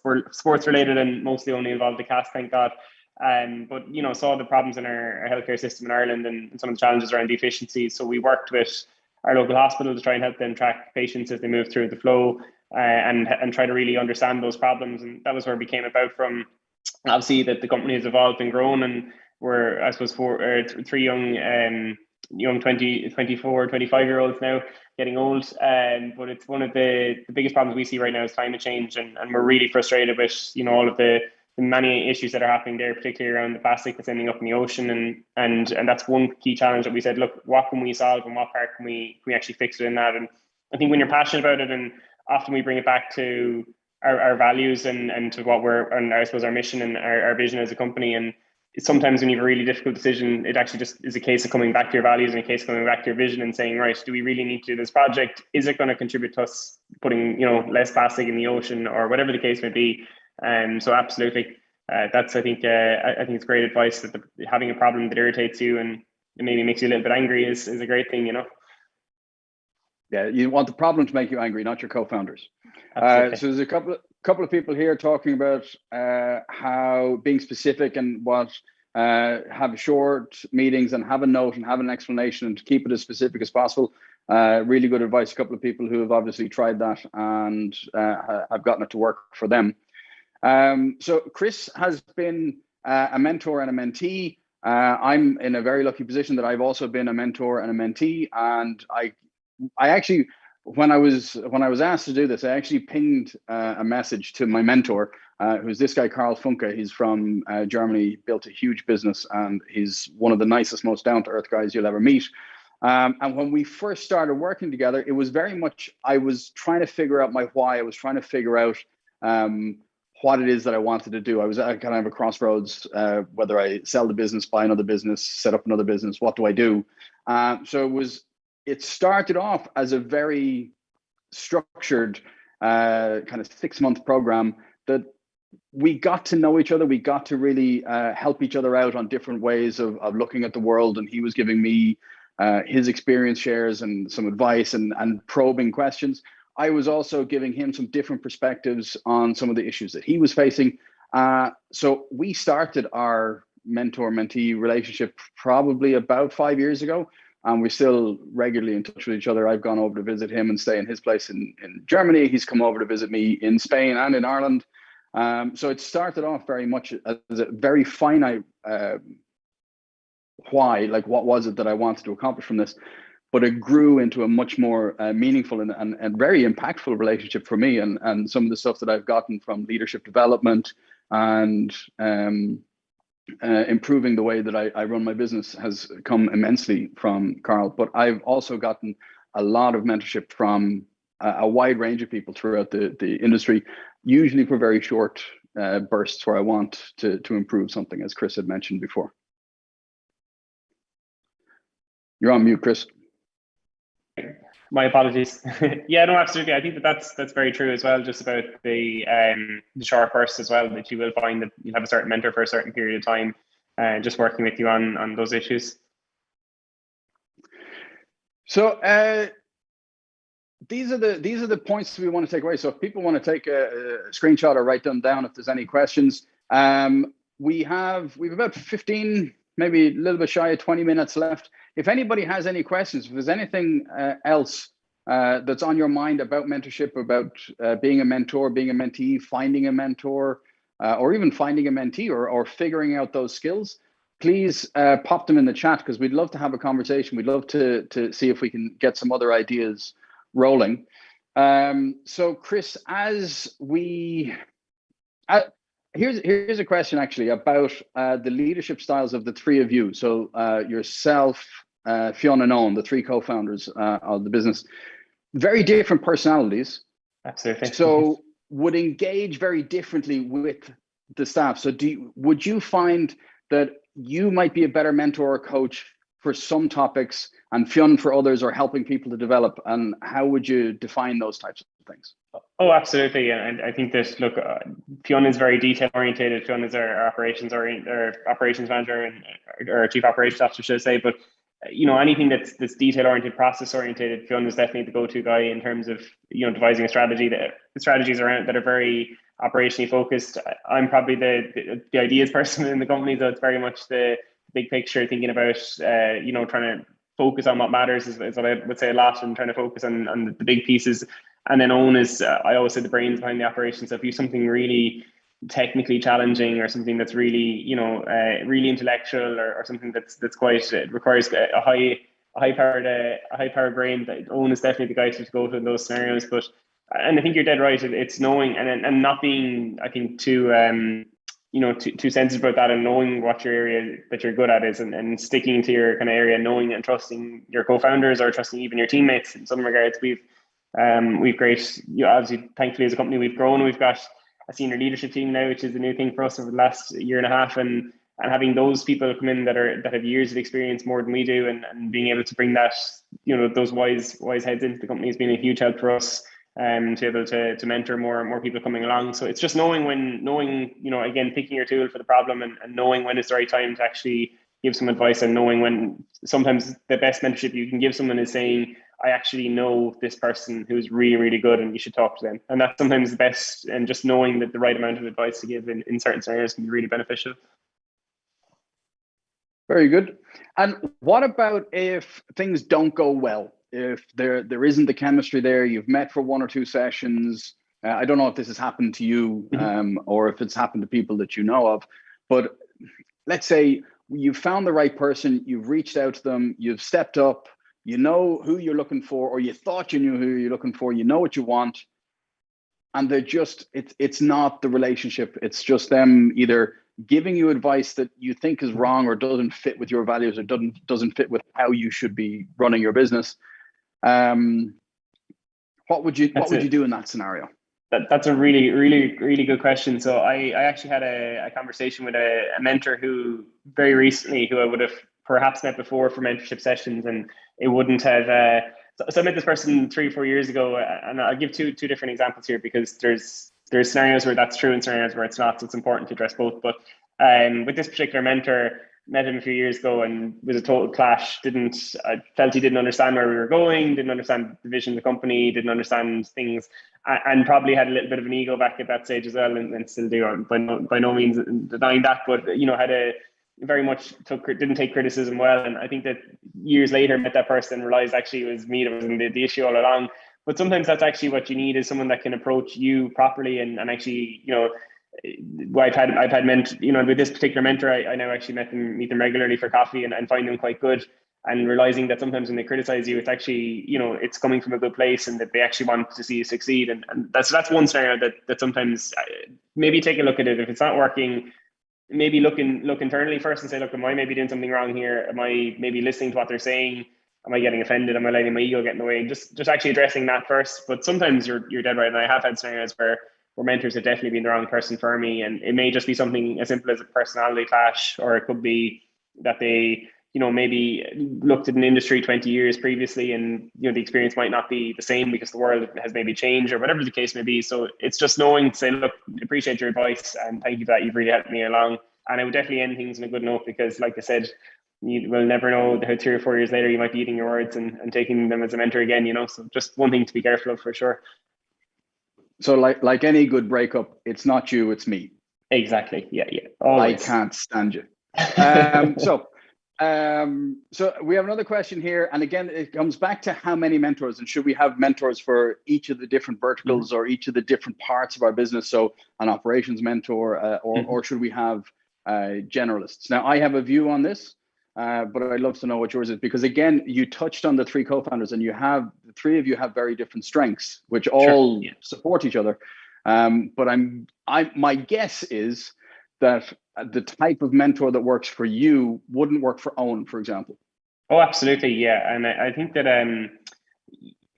related, and mostly only involved the cast, thank God. But saw the problems in our healthcare system in Ireland and some of the challenges around the efficiencies. So we worked with our local hospital to try and help them track patients as they move through the flow, and try to really understand those problems. And that was where we came about from. Obviously, that the company has evolved and grown, and we're, I suppose, three young 24, 25-year-olds now, getting old. But it's one of the biggest problems we see right now is climate change, and we're really frustrated with all of the many issues that are happening there, particularly around the plastic that's ending up in the ocean, and that's one key challenge that we said, look, what can we solve and what part can we actually fix within that? And I think when you're passionate about it, and often we bring it back to our values and to what and I suppose our mission and our vision as a company. And sometimes when you have a really difficult decision, it actually just is a case of coming back to your values and a case of coming back to your vision and saying, right, do we really need to do this project? Is it going to contribute to us putting less plastic in the ocean, or whatever the case may be? So absolutely, that's I think it's great advice that having a problem that irritates you and it maybe makes you a little bit angry is a great thing, Yeah, you want the problem to make you angry, not your co-founders. So there's a couple of people here talking about how being specific and what have short meetings and have a note and have an explanation and to keep it as specific as possible. Really good advice. A couple of people who have obviously tried that and have gotten it to work for them. So Chris has been a mentor and a mentee. I'm in a very lucky position that I've also been a mentor and a mentee, and I actually, when I was asked to do this, I actually pinged a message to my mentor, who's this guy, Karl Funke. He's from Germany, built a huge business, and he's one of the nicest, most down-to-earth guys you'll ever meet. And when we first started working together, it was very much, I was trying to figure out my why. I was trying to figure out what it is that I wanted to do. I was at kind of a crossroads, whether I sell the business, buy another business, set up another business, what do I do? So it started off as a very structured kind of 6-month program that we got to know each other. We got to really help each other out on different ways of looking at the world. And he was giving me his experience shares and some advice and probing questions. I was also giving him some different perspectives on some of the issues that he was facing. So we started our mentor-mentee relationship probably about 5 years ago. And we're still regularly in touch with each other. I've gone over to visit him and stay in his place in Germany. He's come over to visit me in Spain and in Ireland. So it started off very much as a very finite why, like what was it that I wanted to accomplish from this? But it grew into a much more meaningful and very impactful relationship for me. And some of the stuff that I've gotten from leadership development and improving the way that I run my business has come immensely from Karl. But I've also gotten a lot of mentorship from a wide range of people throughout the industry, usually for very short bursts where I want to improve something, as Chris had mentioned before. You're on mute, Chris. My apologies. Yeah, no, absolutely. I think that's very true as well, just about the short bursts as well, that you will find that you have a certain mentor for a certain period of time, just working with you on those issues. So these are the points we want to take away. So if people want to take a screenshot or write them down if there's any questions, we've about 15, maybe a little bit shy of 20 minutes left. If anybody has any questions, if there's anything else that's on your mind about mentorship, about being a mentor, being a mentee, finding a mentor, or even finding a mentee or figuring out those skills, please pop them in the chat, because we'd love to have a conversation. We'd love to see if we can get some other ideas rolling. So Chris, here's a question actually about the leadership styles of the three of you. So yourself, Fiona and Owen, the three co-founders of the business, very different personalities. Absolutely. So would engage very differently with the staff. So would you find that you might be a better mentor or coach for some topics and Fionn for others, or helping people to develop? And how would you define those types of things? Oh, absolutely. And I think that, look, Fionn is very detail oriented. Fionn is our operations manager and or chief operations officer, should I say. But anything that's detail oriented, process oriented, Fionn is definitely the go-to guy in terms of devising a strategy, strategies around that are very operationally focused. I'm probably the ideas person in the company, so it's very much the big picture, thinking about trying to focus on what matters is what I would say a lot, and trying to focus on the big pieces. And then Owen is, I always say, the brains behind the operation. So if you have something really technically challenging, or something that's really, really intellectual, or something that's quite requires a high powered brain, Owen is definitely the guy to go to in those scenarios. And I think you're dead right. It's knowing and not being, I think, too sensitive about that, and knowing what your area that you're good at is, and sticking to your kind of area, knowing and trusting your co-founders, or trusting even your teammates. In some regards, we've great, obviously, thankfully, as a company, we've grown. We've got a senior leadership team now, which is a new thing for us over the last year and a half, and having those people come in that have years of experience more than we do, and being able to bring that, those wise heads into the company has been a huge help for us, to be able to mentor more people coming along. So it's just knowing, again, picking your tool for the problem, and knowing when it's the right time to actually give some advice, and knowing when sometimes the best mentorship you can give someone is saying, I actually know this person who's really, really good, and you should talk to them. And that's sometimes the best, and just knowing that the right amount of advice to give in certain scenarios can be really beneficial. Very good. And what about if things don't go well? If there isn't the chemistry there, you've met for 1 or 2 sessions. I don't know if this has happened to you, or if it's happened to people that you know of, but let's say you've found the right person, you've reached out to them, you've stepped up, you know who you're looking for, or you thought you knew who you're looking for, you know what you want, and they're just, it's not the relationship, it's just them either giving you advice that you think is wrong, or doesn't fit with your values, or doesn't fit with how you should be running your business. What would you do in that scenario? That's a really, really, really good question. So I actually had a conversation with a mentor who very recently, who I would have perhaps met before for mentorship sessions, and it wouldn't have. So I met this person 3 or 4 years ago, and I'll give two different examples here, because there's scenarios where that's true and scenarios where it's not. So it's important to address both. But with this particular mentor, met him a few years ago, and was a total clash. I felt he didn't understand where we were going, didn't understand the vision of the company, didn't understand things, and probably had a little bit of an ego back at that stage as well, and still do. By no means denying that, but had a very much didn't take criticism well. And I think that years later met that person and realized actually it was me that was the issue all along. But sometimes that's actually what you need, is someone that can approach you properly, and actually, I've had with this particular mentor, I now actually meet them regularly for coffee, and find them quite good, and realizing that sometimes when they criticize you, it's actually, it's coming from a good place, and that they actually want to see you succeed. And that's one scenario that sometimes maybe take a look at it. If it's not working, maybe look internally first and say, look, am I maybe doing something wrong here? Am I maybe listening to what they're saying? Am I getting offended? Am I letting my ego get in the way? Just actually addressing that first. But sometimes you're dead right. And I have had scenarios where mentors have definitely been the wrong person for me. And it may just be something as simple as a personality clash, or it could be that they, maybe looked at an industry 20 years previously, and, the experience might not be the same because the world has maybe changed, or whatever the case may be. So it's just knowing to say, look, appreciate your advice, and thank you for that. You've really helped me along. And I would definitely end things on a good note, because like I said, you will never know how 3 or 4 years later you might be eating your words and taking them as a mentor again, So just one thing to be careful of, for sure. So like any good breakup, it's not you, it's me. Exactly. Yeah. Always. I can't stand you. So we have another question here. And again, it comes back to how many mentors, and should we have mentors for each of the different verticals, or each of the different parts of our business? So an operations mentor, or should we have generalists? Now, I have a view on this, but I'd love to know what yours is, because again, you touched on the 3 co-founders, and the 3 of you have very different strengths, which all support each other. But my guess is that the type of mentor that works for you wouldn't work for Owen, for example. Oh, absolutely. Yeah. And I think that,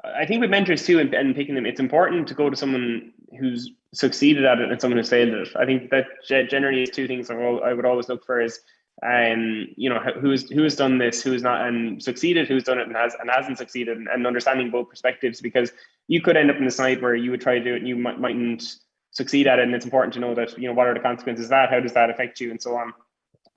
I think with mentors too, and picking them, it's important to go to someone who's succeeded at it and someone who's failed at it. I think that generally is 2 things I would always look for, is you know, who's done this, who's not, and succeeded, who's done it and hasn't succeeded, and understanding both perspectives, because you could end up in the side where you would try to do it and you mightn't succeed at it, and it's important to know that, you know, what are the consequences of that, how does that affect you, and so on.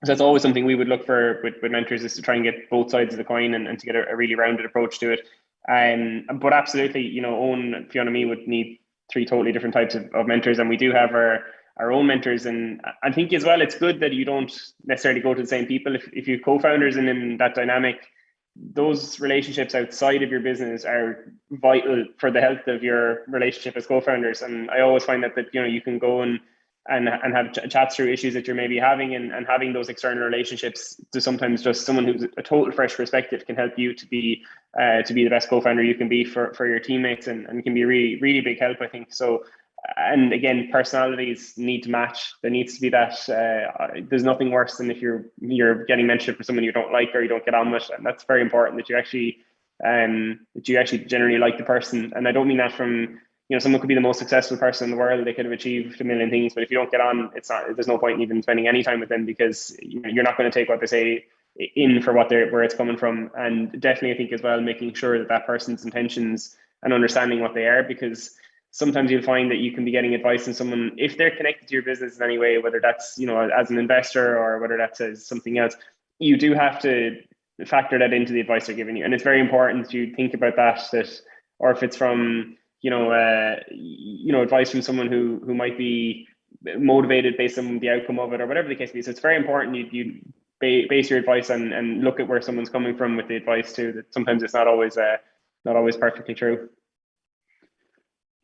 So that's always something we would look for with mentors, is to try and get both sides of the coin, and to get a really rounded approach to it. But absolutely, you know, Owen, Fiona, me would need 3 totally different types of mentors, and we do have our own mentors. And I think as well, it's good that you don't necessarily go to the same people. If you co-founders and in that dynamic, those relationships outside of your business are vital for the health of your relationship as co-founders. And I always find that you know, you can go and have chats through issues that you're maybe having, and having those external relationships to sometimes just someone who's a total fresh perspective can help you to be the best co-founder you can be for your teammates, and can be a really, really big help, I think. So, and again, personalities need to match. There needs to be that. There's nothing worse than if you're getting mentorship for someone you don't like or you don't get on with, and that's very important, that you actually generally like the person. And I don't mean that from, you know, someone could be the most successful person in the world, they could have achieved a million things, but if you don't get on, there's no point in even spending any time with them, because you're not going to take what they say in for where it's coming from. And definitely, I think as well, making sure that person's intentions and understanding what they are, because sometimes you'll find that you can be getting advice from someone, if they're connected to your business in any way, whether that's, you know, as an investor or whether that's as something else, you do have to factor that into the advice they're giving you. And it's very important to think about that, or if it's from, you know, advice from someone who might be motivated based on the outcome of it, or whatever the case be. So it's very important you base your advice and look at where someone's coming from with the advice too. That sometimes it's not always perfectly true.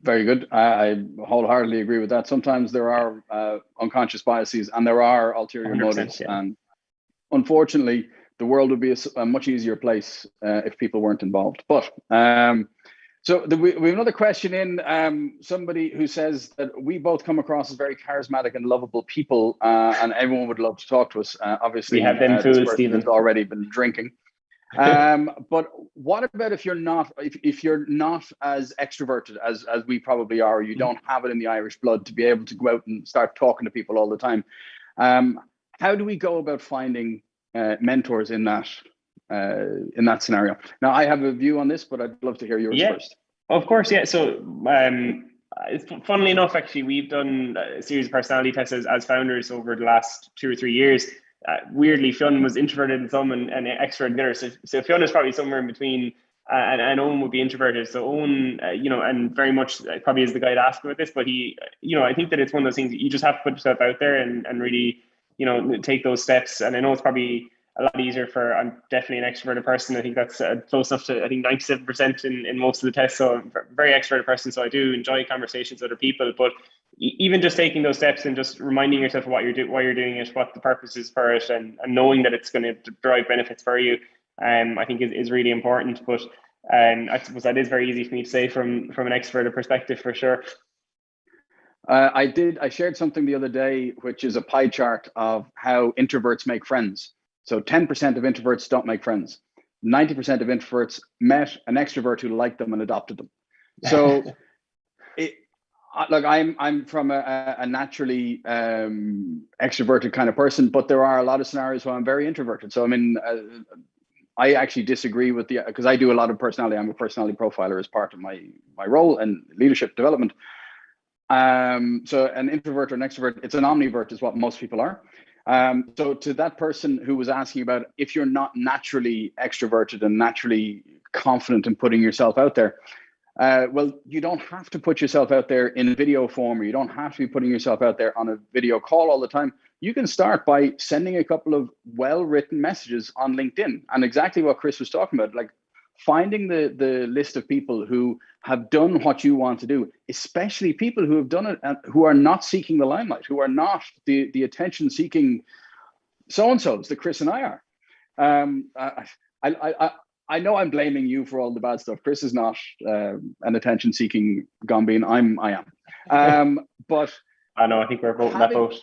Very good. I wholeheartedly agree with that. Sometimes there are unconscious biases, and there are ulterior motives. Yeah. And unfortunately, the world would be a much easier place if people weren't involved. But so we have another question in, somebody who says that we both come across as very charismatic and lovable people, and everyone would love to talk to us. Obviously, we have been fools, Stephen. Has already been drinking. But what about if you're not as extroverted as we probably are, or you don't have it in the Irish blood to be able to go out and start talking to people all the time? How do we go about finding mentors in that scenario? Now, I have a view on this, but I'd love to hear yours first. Of course, yeah. So, funnily enough, actually, we've done a series of personality tests as founders over the last 2 or 3 years. Weirdly, Fiona was introverted in some and extroverted in others. So Fiona's probably somewhere in between, and Owen would be introverted. So Owen, you know, and very much probably is the guy to ask about this. But he, you know, I think that it's one of those things that you just have to put yourself out there and really, you know, take those steps. And I know it's probably a lot easier I'm definitely an extroverted person. I think that's close enough to, I think, 97% in most of the tests. So I'm a very extroverted person. So I do enjoy conversations with other people. But even just taking those steps and just reminding yourself of why you're doing it, what the purpose is for it, and knowing that it's going to drive benefits for you, I think is really important. But I suppose that is very easy for me to say from an extroverted perspective, for sure. I shared something the other day, which is a pie chart of how introverts make friends. So 10% of introverts don't make friends. 90% of introverts met an extrovert who liked them and adopted them. So look, I'm from a naturally extroverted kind of person, but there are a lot of scenarios where I'm very introverted. So I mean, I actually disagree with because I do a lot of personality. I'm a personality profiler as part of my role in leadership development. So an introvert or an extrovert, it's an omnivert is what most people are. So to that person who was asking about if you're not naturally extroverted and naturally confident in putting yourself out there, well, you don't have to put yourself out there in video form, or you don't have to be putting yourself out there on a video call all the time. You can start by sending a couple of well-written messages on LinkedIn, and exactly what Chris was talking about, like finding the list of people who have done what you want to do, especially people who have done it and who are not seeking the limelight, who are not the attention-seeking so-and-sos that Chris and I are. I know I'm blaming you for all the bad stuff. Chris is not an attention-seeking gombean. I am. But I know. I think we're both in that boat.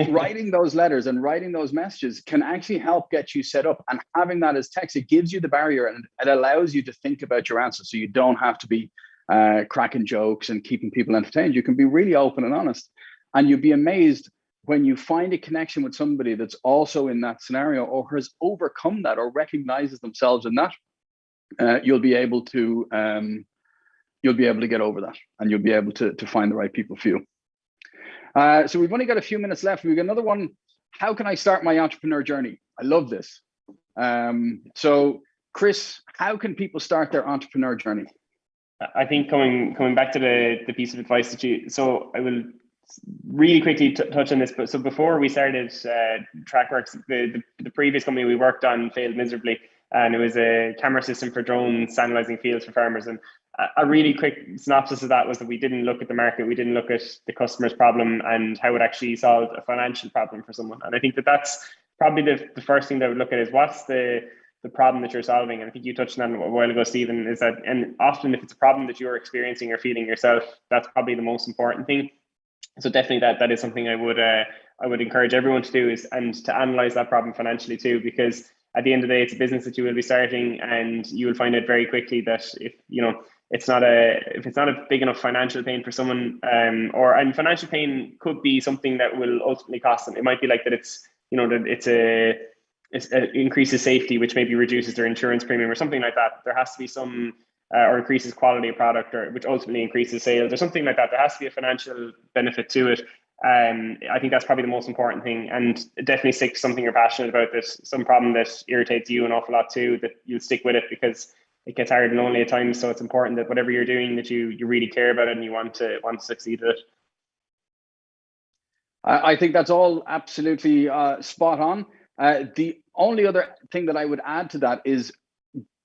Writing those letters and writing those messages can actually help get you set up. And having that as text, it gives you the barrier and it allows you to think about your answers. So you don't have to be cracking jokes and keeping people entertained. You can be really open and honest. And you'd be amazed when you find a connection with somebody that's also in that scenario or has overcome that or recognizes themselves in that, you'll be able to get over that, and you'll be able to find the right people for you. So we've only got a few minutes left. We've got another one. How can I start my entrepreneur journey? I love this. So Chris, how can people start their entrepreneur journey? I think coming back to the piece of advice that you, so I will really quickly touch on this, but so before we started TrackWorks, the previous company we worked on failed miserably, and it was a camera system for drones analyzing fields for farmers. And a really quick synopsis of that was that we didn't look at the market, we didn't look at the customer's problem and how it actually solved a financial problem for someone. And I think that's probably the first thing that I would look at is what's the problem that you're solving. And I think you touched on a while ago, Stephen, is that, and often if it's a problem that you're experiencing or feeling yourself, that's probably the most important thing. So definitely that is something I would encourage everyone to do, and to analyze that problem financially too, because at the end of the day, it's a business that you will be starting, and you will find out very quickly that if it's not a big enough financial pain for someone, and financial pain could be something that will ultimately cost them. It might be like that it increases safety, which maybe reduces their insurance premium or something like that. There has to be some, or increases quality of product, or which ultimately increases sales or something like that. There has to be a financial benefit to it. I think that's probably the most important thing, and definitely stick to something you're passionate about. There's some problem that irritates you an awful lot too, that you'll stick with it, because it gets hard and lonely at times. So it's important that whatever you're doing, that you really care about it and you want to succeed at it. I think that's all absolutely spot on. The only other thing that I would add to that is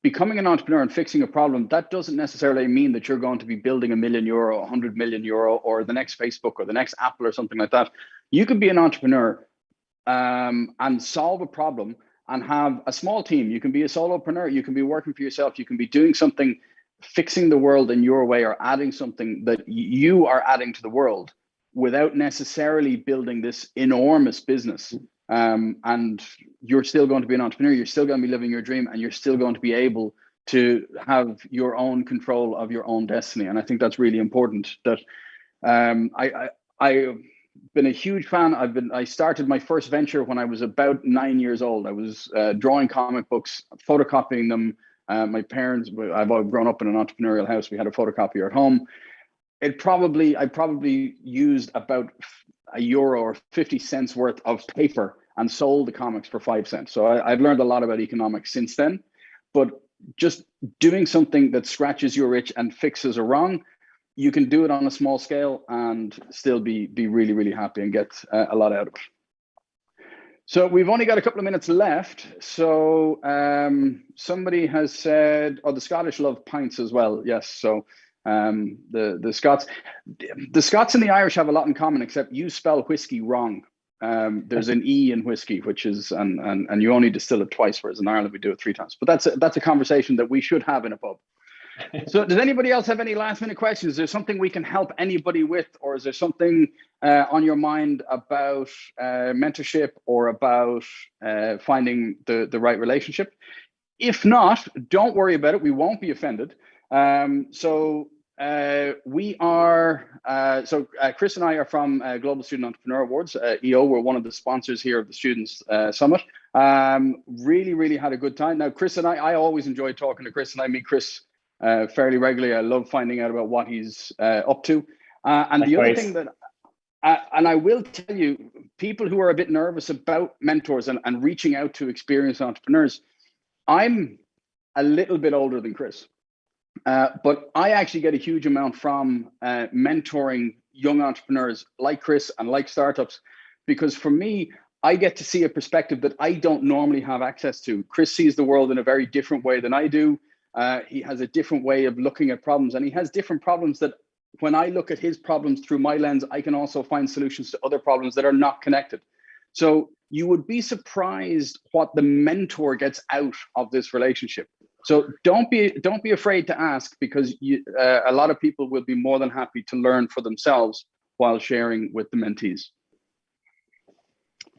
becoming an entrepreneur and fixing a problem. That doesn't necessarily mean that you're going to be building €1 million, €100 million, or the next Facebook or the next Apple or something like that. You could be an entrepreneur and solve a problem and have a small team. You can be a solopreneur. You can be working for yourself. You can be doing something, fixing the world in your way, or adding something that you are adding to the world without necessarily building this enormous business. And you're still going to be an entrepreneur. You're still going to be living your dream, and you're still going to be able to have your own control of your own destiny. And I think that's really important. That I've been a huge fan. I started my first venture when I was about 9 years old. I was drawing comic books, photocopying them. My parents, I've grown up in an entrepreneurial house. We had a photocopier at home. I probably used about €1 or 50 cents worth of paper and sold the comics for 5 cents. So I've learned a lot about economics since then. But just doing something that scratches your itch and fixes a wrong, you can do it on a small scale and still be really, really happy and get a lot out of it. So we've only got a couple of minutes left. So somebody has said, oh, the Scottish love pints as well. Yes. So the Scots and the Irish have a lot in common, except you spell whiskey wrong. There's an E in whiskey, which is, and you only distill it twice, whereas in Ireland we do it 3 times. But that's a conversation that we should have in a pub. So does anybody else have any last minute questions? Is there something we can help anybody with, or is there something on your mind about mentorship or about finding the right relationship? If not, don't worry about it. We won't be offended. Chris and I are from Global Student Entrepreneur Awards, EO. We're one of the sponsors here of the Students Summit. Really, really had a good time. Now, Chris and I always enjoy talking to Chris, and I meet Chris fairly regularly. I love finding out about what he's up to. And the other thing that, and I will tell you, people who are a bit nervous about mentors and reaching out to experienced entrepreneurs, I'm a little bit older than Chris. But I actually get a huge amount from mentoring young entrepreneurs like Chris and like startups, because for me, I get to see a perspective that I don't normally have access to. Chris sees the world in a very different way than I do. He has a different way of looking at problems, and he has different problems that when I look at his problems through my lens, I can also find solutions to other problems that are not connected. So you would be surprised what the mentor gets out of this relationship. So don't be afraid to ask, because a lot of people will be more than happy to learn for themselves while sharing with the mentees.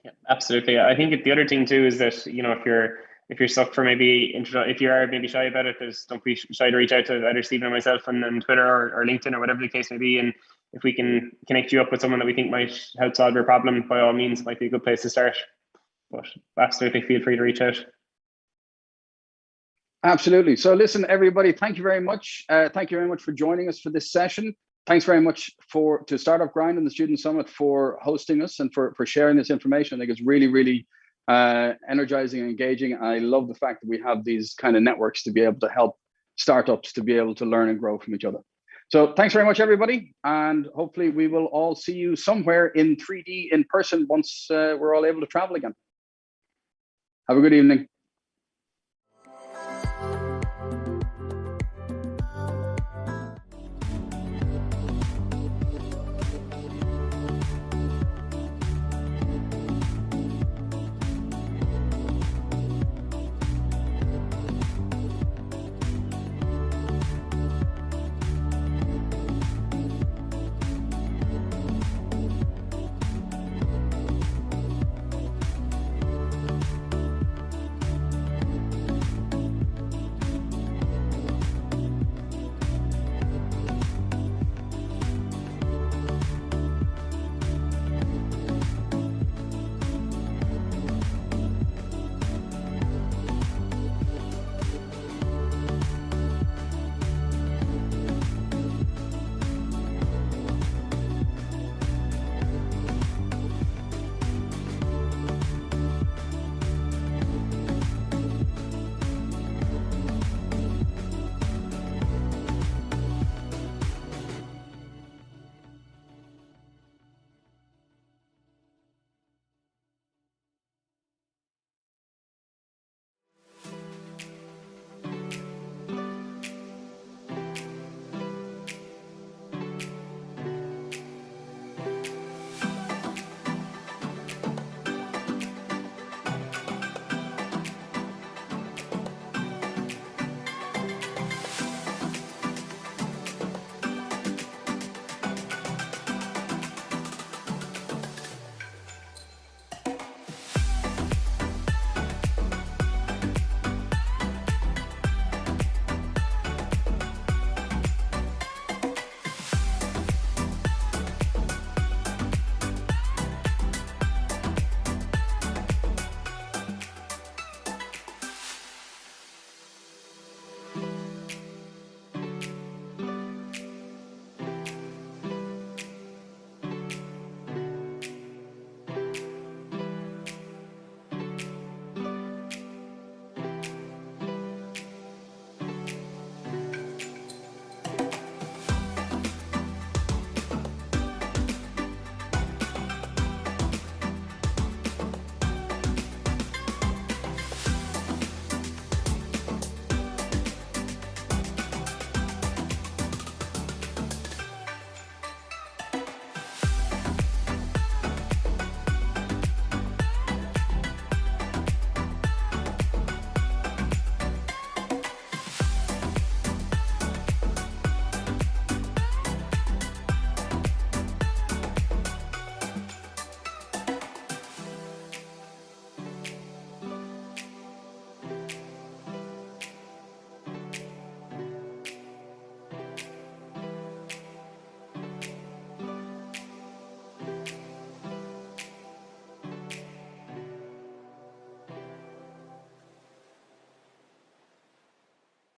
Yeah, absolutely. I think the other thing too is that, you know, if you're stuck for if you are maybe shy about it, don't be shy to reach out to either Stephen or myself on Twitter or LinkedIn or whatever the case may be. And if we can connect you up with someone that we think might help solve your problem, by all means, it might be a good place to start. But absolutely feel free to reach out. Absolutely. So listen, everybody, thank you very much. Thank you very much for joining us for this session. Thanks very much to Startup Grind and the Student Summit for hosting us and for sharing this information. I think it's really, really energizing and engaging. I love the fact that we have these kind of networks to be able to help startups to be able to learn and grow from each other. So thanks very much, everybody. And hopefully we will all see you somewhere in 3D in person once we're all able to travel again. Have a good evening.